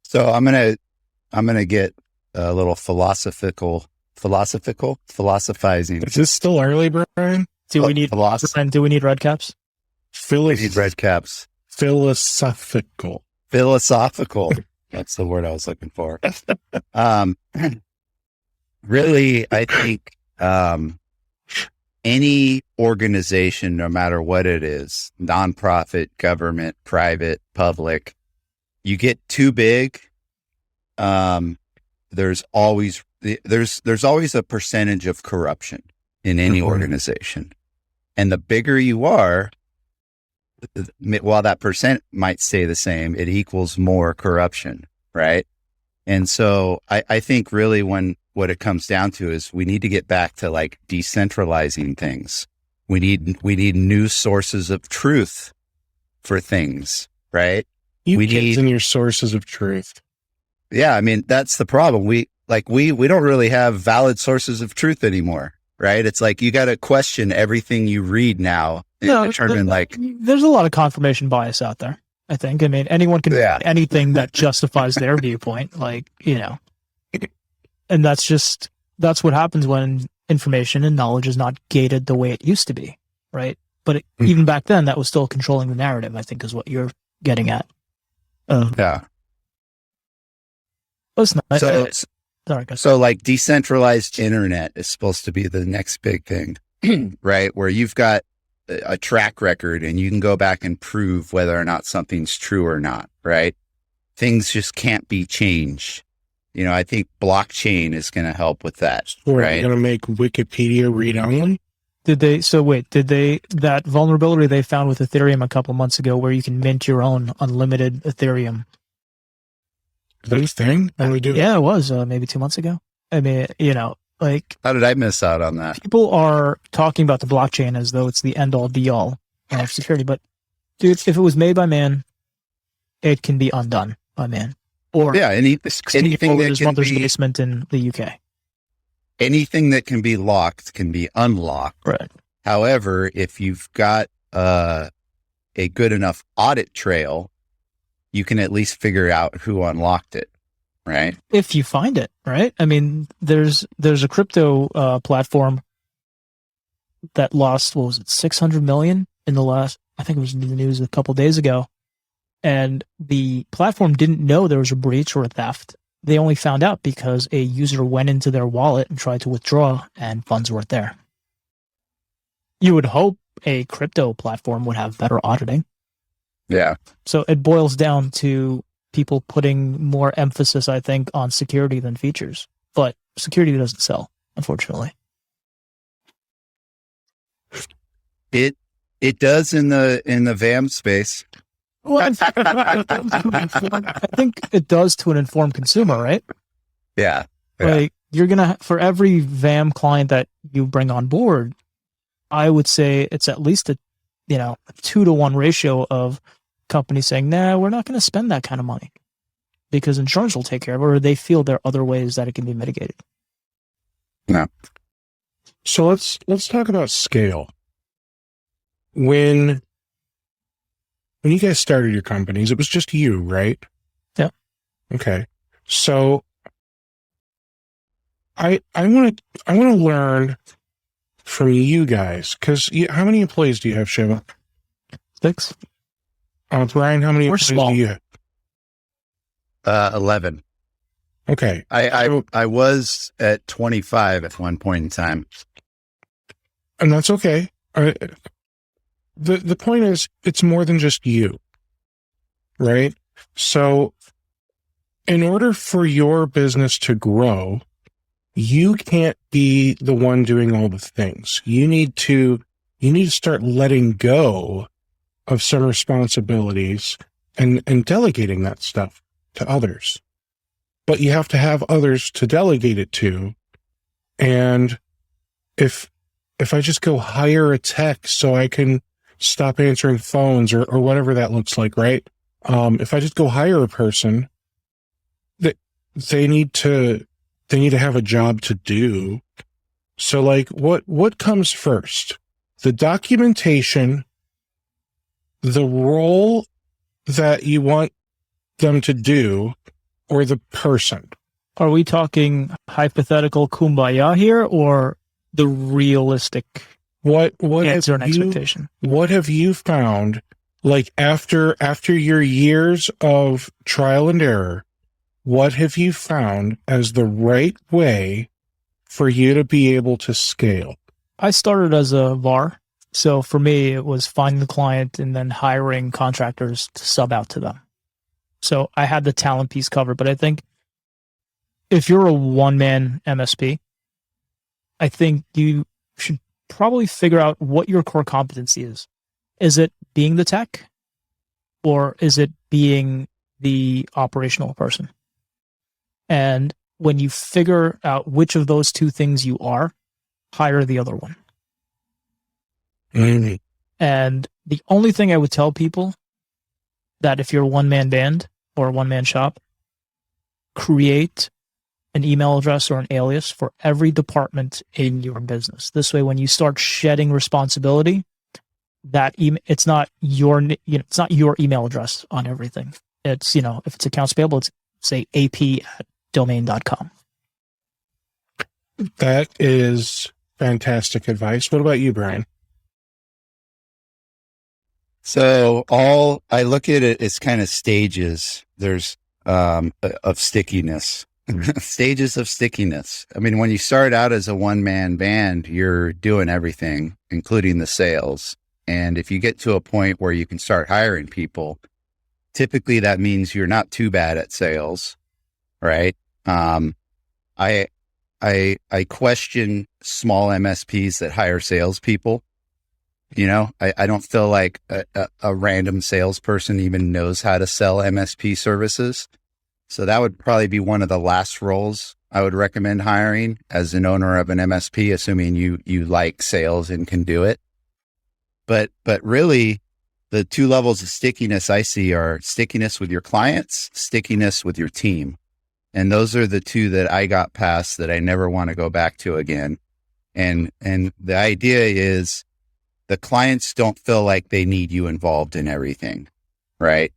So I'm gonna get a little philosophizing. Is this still early, Brian? Do we need red caps? We need red caps. Philosophical. That's the word I was looking for. Really, I think any organization, no matter what it is, nonprofit, government, private, public, you get too big, there's always a percentage of corruption in any organization. And the bigger you are, while that percent might stay the same, it equals more corruption, right? And so I think really what it comes down to is we need to get back to like decentralizing things. We need new sources of truth for things, right? We kids and your sources of truth. Yeah, I mean, that's the problem. We don't really have valid sources of truth anymore, right? It's like you got to question everything you read now and determine there's a lot of confirmation bias out there, I think. I mean, anyone can do anything that justifies their viewpoint, and that's what happens when information and knowledge is not gated the way it used to be, right? But even back then, that was still controlling the narrative, I think, is what you're getting at. Yeah. Listen, so like decentralized internet is supposed to be the next big thing, right? Where you've got a track record and you can go back and prove whether or not something's true or not, right? Things just can't be changed. I think blockchain is going to help with that. Right? Going to make Wikipedia read only? That vulnerability they found with Ethereum a couple months ago where you can mint your own unlimited Ethereum. Is that a thing? Yeah, it was maybe 2 months ago. I mean, how did I miss out on that? People are talking about the blockchain as though it's the end all be all of security. But dude, if it was made by man, it can be undone by man. Or anything that can be basement in the UK. Anything that can be locked can be unlocked. Right. However, if you've got a good enough audit trail, you can at least figure out who unlocked it, right? If you find it, right? I mean, there's a crypto platform that lost, what was it, 600 million in the last, I think it was in the news a couple days ago. And the platform didn't know there was a breach or a theft they only found out because a user went into their wallet and tried to withdraw and funds weren't there. You would hope a crypto platform would have better auditing. Yeah. So it boils down to people putting more emphasis, I think, on security than features. But security doesn't sell, unfortunately. It does in the VAM space. Well, I think it does to an informed consumer, right? Yeah. Like you're gonna, for every VAM client that you bring on board, I would say it's at least a 2-to-1 ratio of companies saying, "Nah, we're not going to spend that kind of money because insurance will take care of it," or they feel there are other ways that it can be mitigated. No. So let's talk about scale. When you guys started your companies, it was just you, right? Yeah. Okay. So I want to learn from you guys, because how many employees do you have, Shiva? 6. Brian, how many employees do you have? 11. Okay. I was at 25 at one point in time. And that's okay. The point is, it's more than just you, right? So in order for your business to grow, you can't be the one doing all the things. You need to start letting go of some responsibilities and delegating that stuff to others. But you have to have others to delegate it to. And if I just go hire a tech so I can stop answering phones or whatever that looks like, right? If I just go hire a person, they need to have a job to do. So like what comes first? The documentation, the role that you want them to do, or the person? Are we talking hypothetical kumbaya here, or the realistic what answer and expectation? What have you found, like after your years of trial and error, what have you found as the right way for you to be able to scale? I started as a VAR. So for me, it was finding the client and then hiring contractors to sub out to them. So I had the talent piece covered. But I think if you're a one-man MSP, I think you should probably figure out what your core competency is. Is it being the tech, or is it being the operational person? And when you figure out which of those two things you are, hire the other one. Mm-hmm. And the only thing I would tell people, that if you're a one-man band or a one-man shop, create an email address or an alias for every department in your business. This way, when you start shedding responsibility, that it's not your it's not your email address on everything. It's, if it's accounts payable, it's say ap@domain.com. That is fantastic advice. What about you, Brian? So I look at it as kind of stages. There's of stickiness. Stages of stickiness. I mean, when you start out as a one-man band, you're doing everything, including the sales. And if you get to a point where you can start hiring people, typically that means you're not too bad at sales, right? I question small MSPs that hire salespeople. I don't feel like a random salesperson even knows how to sell MSP services. So that would probably be one of the last roles I would recommend hiring as an owner of an MSP, assuming you like sales and can do it. But really, the two levels of stickiness I see are stickiness with your clients, stickiness with your team. And those are the two that I got past that I never want to go back to again. And the idea is the clients don't feel like they need you involved in everything, right?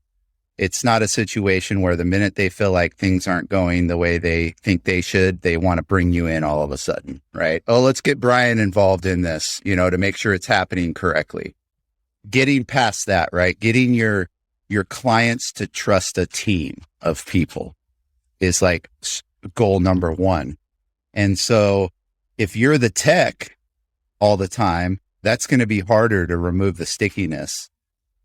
It's not a situation where the minute they feel like things aren't going the way they think they should, they want to bring you in all of a sudden, right? Oh, let's get Brian involved in this, to make sure it's happening correctly. Getting past that, right? Getting your clients to trust a team of people. is like goal number one. And so if you're the tech all the time, that's going to be harder to remove the stickiness,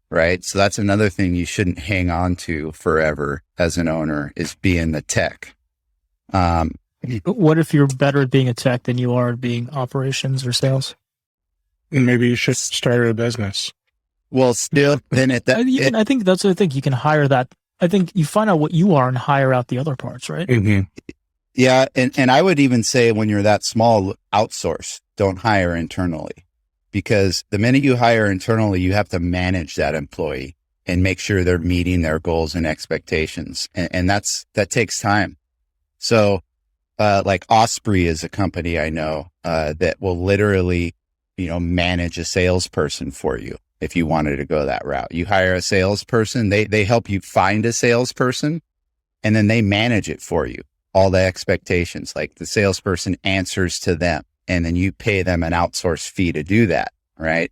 right? So that's another thing you shouldn't hang on to forever as an owner, is being the tech. What if you're better at being a tech than you are at being operations or sales? Maybe you should start a business. Well, still, then I think that's the thing. You can hire that. I think you find out what you are and hire out the other parts, right? Mm-hmm. Yeah. And I would even say when you're that small, outsource, don't hire internally, because the minute you hire internally, you have to manage that employee and make sure they're meeting their goals and expectations. And that takes time. So, like Osprey is a company I know, that will literally, manage a salesperson for you. If you wanted to go that route, you hire a salesperson, they help you find a salesperson, and then they manage it for you. All the expectations, like the salesperson answers to them, and then you pay them an outsourced fee to do that. Right.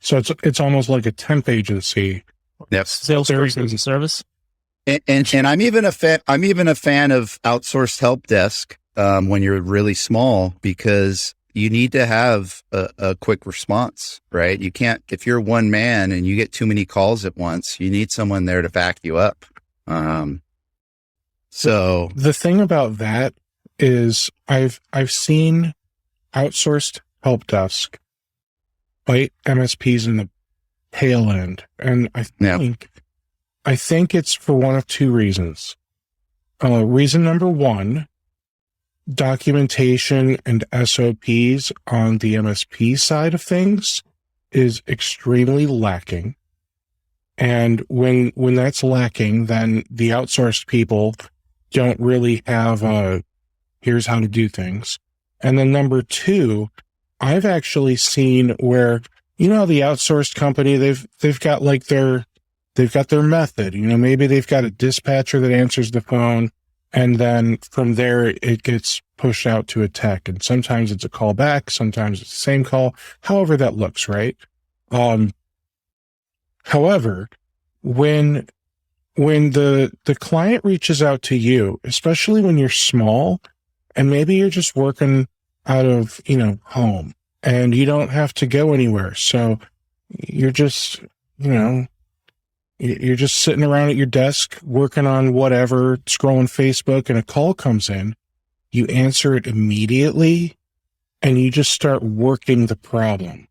So it's almost like a temp agency. Yep. Salesperson as a service. And I'm even a fan of outsourced help desk, when you're really small, because you need to have a quick response, right? You can't, if you're one man and you get too many calls at once, you need someone there to back you up. So the thing about that is I've seen outsourced help desk bite MSPs in the tail end. And I think it's for one of two reasons. Reason number one, documentation and SOPs on the MSP side of things is extremely lacking. And when that's lacking, then the outsourced people don't really have here's how to do things. And then number two, I've actually seen where, the outsourced company, they've got like they've got their method, maybe they've got a dispatcher that answers the phone, and then from there it gets pushed out to a tech. And sometimes it's a call back, sometimes it's the same call, however that looks, right? However, when the client reaches out to you, especially when you're small, and maybe you're just working out of, home, and you don't have to go anywhere. So you're just, you're just sitting around at your desk working on whatever, scrolling Facebook, and a call comes in. You answer it immediately, and you just start working the problem.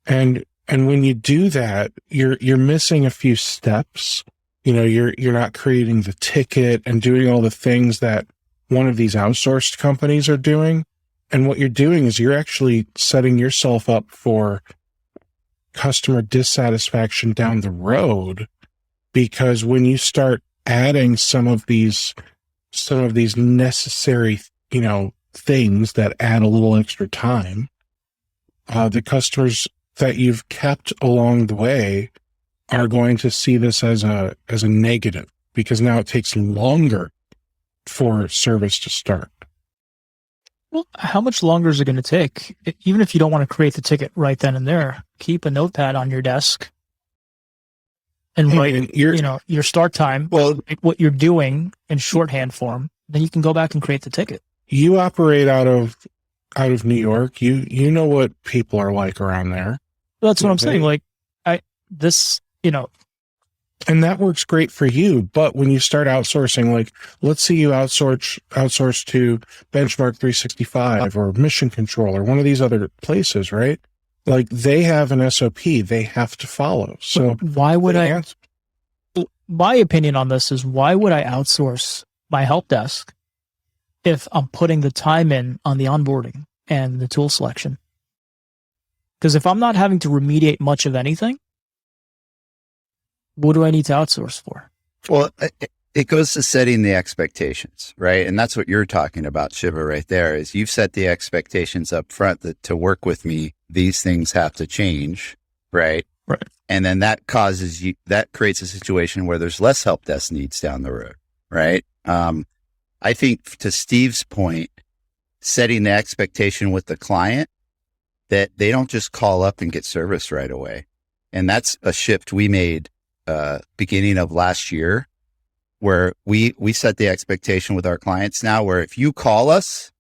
And when you do that, you're missing a few steps. You're not creating the ticket and doing all the things that one of these outsourced companies are doing. And what you're doing is you're actually setting yourself up for customer dissatisfaction down the road, because when you start adding some of these necessary, things that add a little extra time, the customers that you've kept along the way are going to see this as a negative, because now it takes longer for service to start. Well, how much longer is it going to take? Even if you don't want to create the ticket right then and there, keep a notepad on your desk and write your start time, what you're doing in shorthand form. Then you can go back and create the ticket. You operate out of New York. You know what people are like around there. Well, that's what I'm saying. Like and that works great for you. But when you start outsourcing, like let's say you outsource to Benchmark 365 or Mission Control or one of these other places, right? Like they have an SOP they have to follow. So why would my opinion on this is, why would I outsource my help desk if I'm putting the time in on the onboarding and the tool selection? Because if I'm not having to remediate much of anything, what do I need to outsource for? Well, it goes to setting the expectations, right? And that's what you're talking about, Shiva, right there, is you've set the expectations up front that to work with me, these things have to change, right? Right. And then that creates a situation where there's less help desk needs down the road, right? I think to Steve's point, setting the expectation with the client that they don't just call up and get service right away. And that's a shift we made beginning of last year, where we set the expectation with our clients now, where if you call us,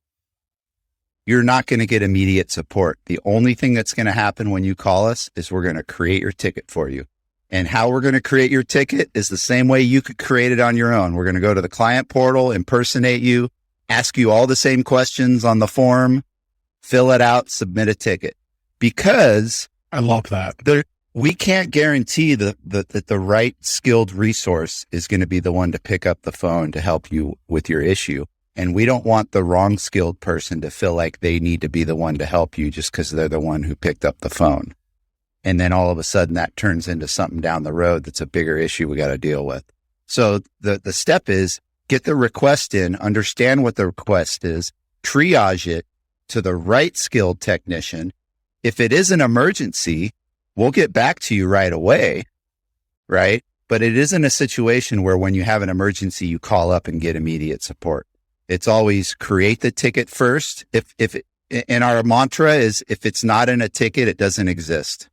you're not going to get immediate support. The only thing that's going to happen when you call us is we're going to create your ticket for you. And how we're going to create your ticket is the same way you could create it on your own. We're going to go to the client portal, impersonate you, ask you all the same questions on the form, fill it out, submit a ticket. Because I love that. We can't guarantee that the right skilled resource is going to be the one to pick up the phone to help you with your issue. And we don't want the wrong skilled person to feel like they need to be the one to help you just because they're the one who picked up the phone. And then all of a sudden that turns into something down the road that's a bigger issue we got to deal with. So the step is get the request in, understand what the request is, triage it to the right skilled technician. If it is an emergency, we'll get back to you right away, right? But it isn't a situation where when you have an emergency, you call up and get immediate support. It's always create the ticket first. And our mantra is, if it's not in a ticket, it doesn't exist.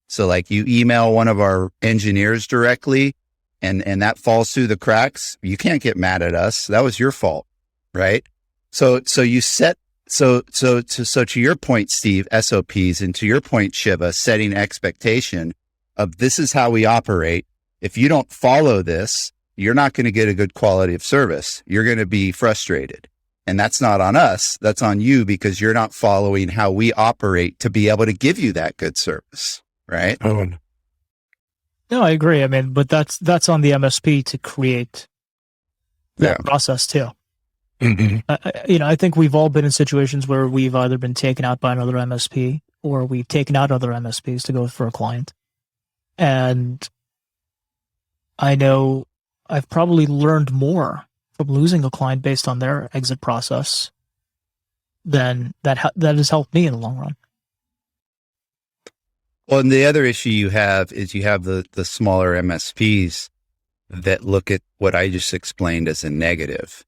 So like you email one of our engineers directly and that falls through the cracks, you can't get mad at us. That was your fault, right? So you set, so to your point, Steve, SOPs, and to your point, Shiva, setting expectation of this is how we operate. If you don't follow this, you're not going to get a good quality of service. You're going to be frustrated. And that's not on us. That's on you because you're not following how we operate to be able to give you that good service. Right? Oh, No, I agree. I mean, but that's on the MSP to create that process too. Mm-hmm. I think we've all been in situations where we've either been taken out by another MSP or we've taken out other MSPs to go for a client. And I know I've probably learned more from losing a client based on their exit process than that has helped me in the long run. Well, and the other issue you have is you have the smaller MSPs that look at what I just explained as a negative.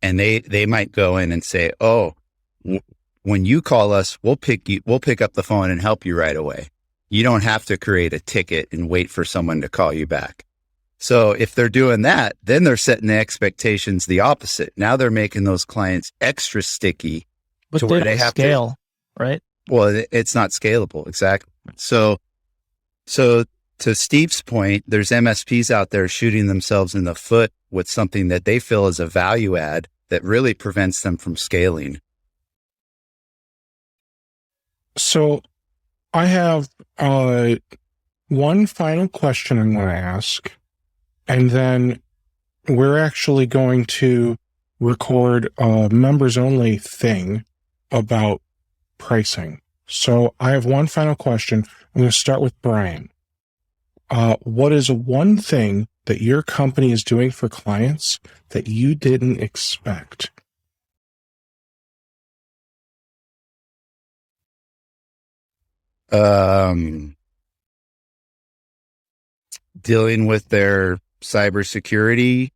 And they might go in and say, oh, when you call us, we'll pick up the phone and help you right away. You don't have to create a ticket and wait for someone to call you back. So if they're doing that, then they're setting the expectations the opposite. Now they're making those clients extra sticky but to where they have scale, to, right? Well, it's not scalable. Exactly. So to Steve's point, there's MSPs out there shooting themselves in the foot with something that they feel is a value add that really prevents them from scaling. So I have one final question I'm going to ask, and then we're actually going to record a members only thing about pricing. So I have one final question. I'm going to start with Brian. What is one thing that your company is doing for clients that you didn't expect? Dealing with their cybersecurity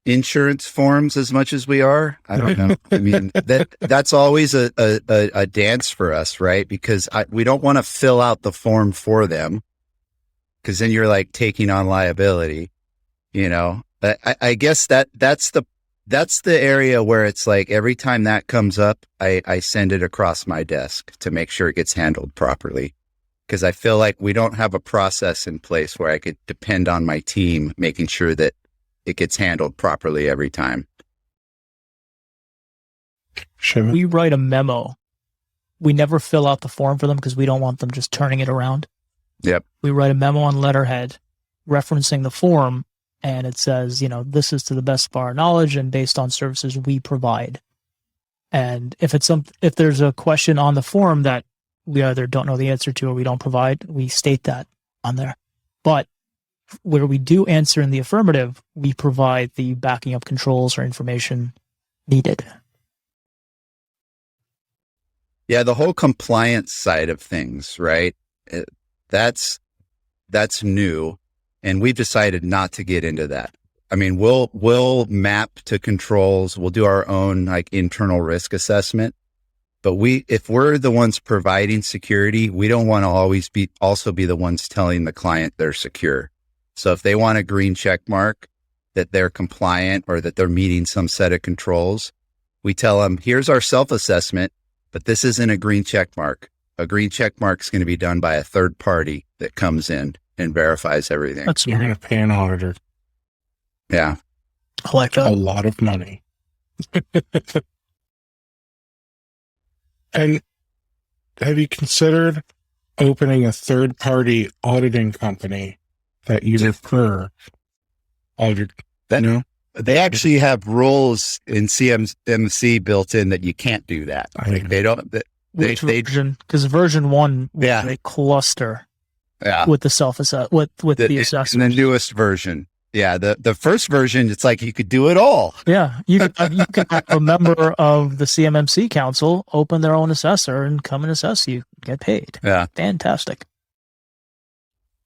insurance forms as much as we are. I don't know. I mean, that's always a dance for us, right? Because we don't want to fill out the form for them, because then you're like taking on liability, you know. I guess that's the area where it's like every time that comes up, I send it across my desk to make sure it gets handled properly. Because I feel like we don't have a process in place where I could depend on my team making sure that it gets handled properly every time. Shiva? We write a memo. We never fill out the form for them because we don't want them just turning it around. Yep. We write a memo on letterhead referencing the form, and it says, this is to the best of our knowledge and based on services we provide. And if there's a question on the form that we either don't know the answer to or we don't provide, we state that on there. But where we do answer in the affirmative, we provide the backing up controls or information needed. Yeah, the whole compliance side of things, right? That's new, and we've decided not to get into that. I mean, we'll map to controls. We'll do our own like internal risk assessment. But if we're the ones providing security, we don't want to always also be the ones telling the client they're secure. So if they want a green check mark, that they're compliant or that they're meeting some set of controls, we tell them, here's our self-assessment, but this isn't a green check mark. A green check mark is going to be done by a third party that comes in and verifies everything. You're going to pay an auditor. Yeah. I like that. A lot of money. And have you considered opening a third-party auditing company that you refer all your, They actually have rules in CMMC built in that you can't do that. They don't. Which version? Because version 1 was a cluster. Yeah. With the the assessment. And the newest version. Yeah. The first version, it's like you could do it all. Yeah. You could have a member of the CMMC council open their own assessor and come and assess you, get paid. Yeah. Fantastic.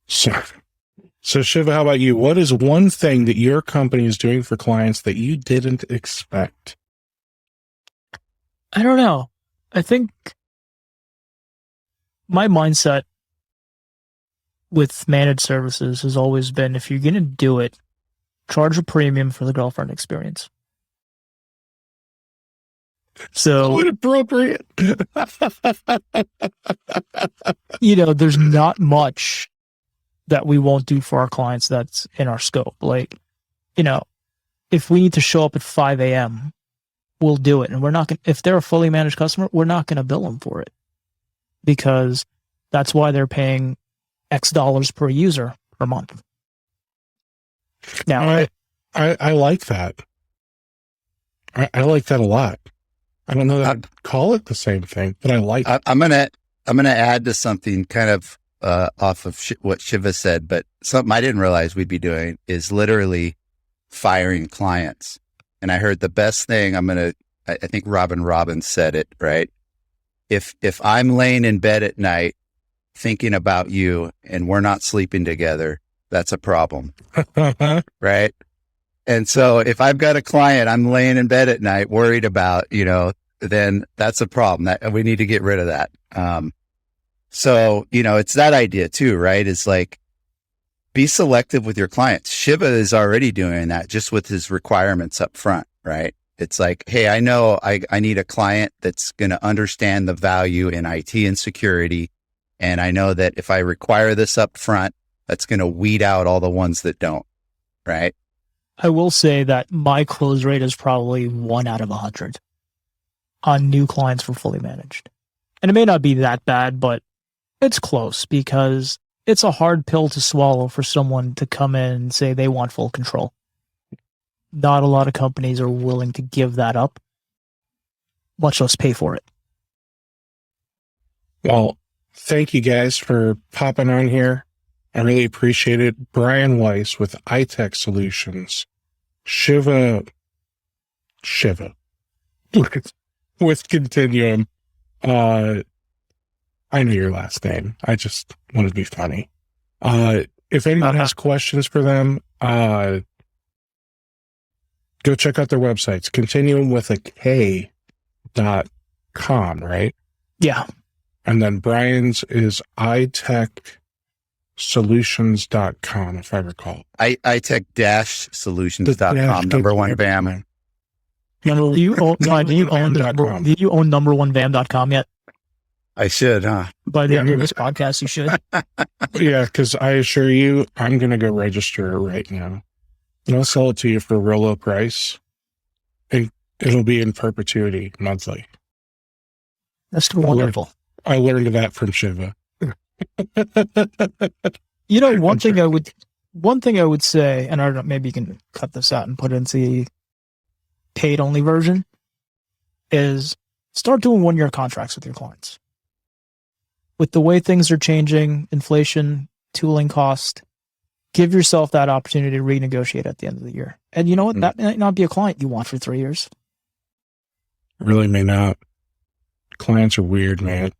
So Shiva, how about you? What is one thing that your company is doing for clients that you didn't expect? I don't know. I think my mindset with managed services has always been, if you're going to do it, charge a premium for the girlfriend experience. So what appropriate. There's not much that we won't do for our clients that's in our scope. Like, if we need to show up at 5 a.m., we'll do it. And we're not going to, if they're a fully managed customer, we're not going to bill them for it, because that's why they're paying X dollars per user per month. Now, I like that. I like that a lot. I don't know that I'd call it the same thing, but I like it. I'm gonna add to something kind of off of what Shiva said, but something I didn't realize we'd be doing is literally firing clients. And I heard the best thing. I think Robin Robbins said it, right? If I'm laying in bed at night thinking about you and we're not sleeping together, that's a problem. Right? And so if I've got a client I'm laying in bed at night worried about, then that's a problem. That we need to get rid of that. So, it's that idea too, right? It's like, be selective with your clients. Shiva is already doing that just with his requirements up front, right? It's like, hey, I know I need a client that's going to understand the value in IT and security. And I know that if I require this up front, that's going to weed out all the ones that don't, right? I will say that my close rate is probably 1 out of 100 on new clients for fully managed. And it may not be that bad, but it's close, because it's a hard pill to swallow for someone to come in and say they want full control. Not a lot of companies are willing to give that up, much less pay for it. Well, thank you guys for popping on here. I really appreciate it. Brian Weiss with iTech Solutions. Shiva with Continuum. I know your last name. I just wanted to be funny. If anyone has questions for them, go check out their websites. continuumwithak.com, right? Yeah. And then Brian's is itechsolutions.com, if I recall. itech-solutions.com, number one VAM. Do you own number one VAM.com yet? I should, huh? By the end of this podcast, you should. Yeah, because I assure you, I'm going to go register it right now. And I'll sell it to you for a real low price. And it'll be in perpetuity monthly. That's wonderful. I learned that from Shiva. One thing I would say, and I don't know, maybe you can cut this out and put it into the paid only version, is start doing 1-year contracts with your clients. With the way things are changing, inflation, tooling cost, give yourself that opportunity to renegotiate at the end of the year. And you know what? That might not be a client you want for 3 years. Really may not. Clients are weird, man.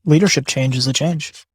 Leadership change is a change.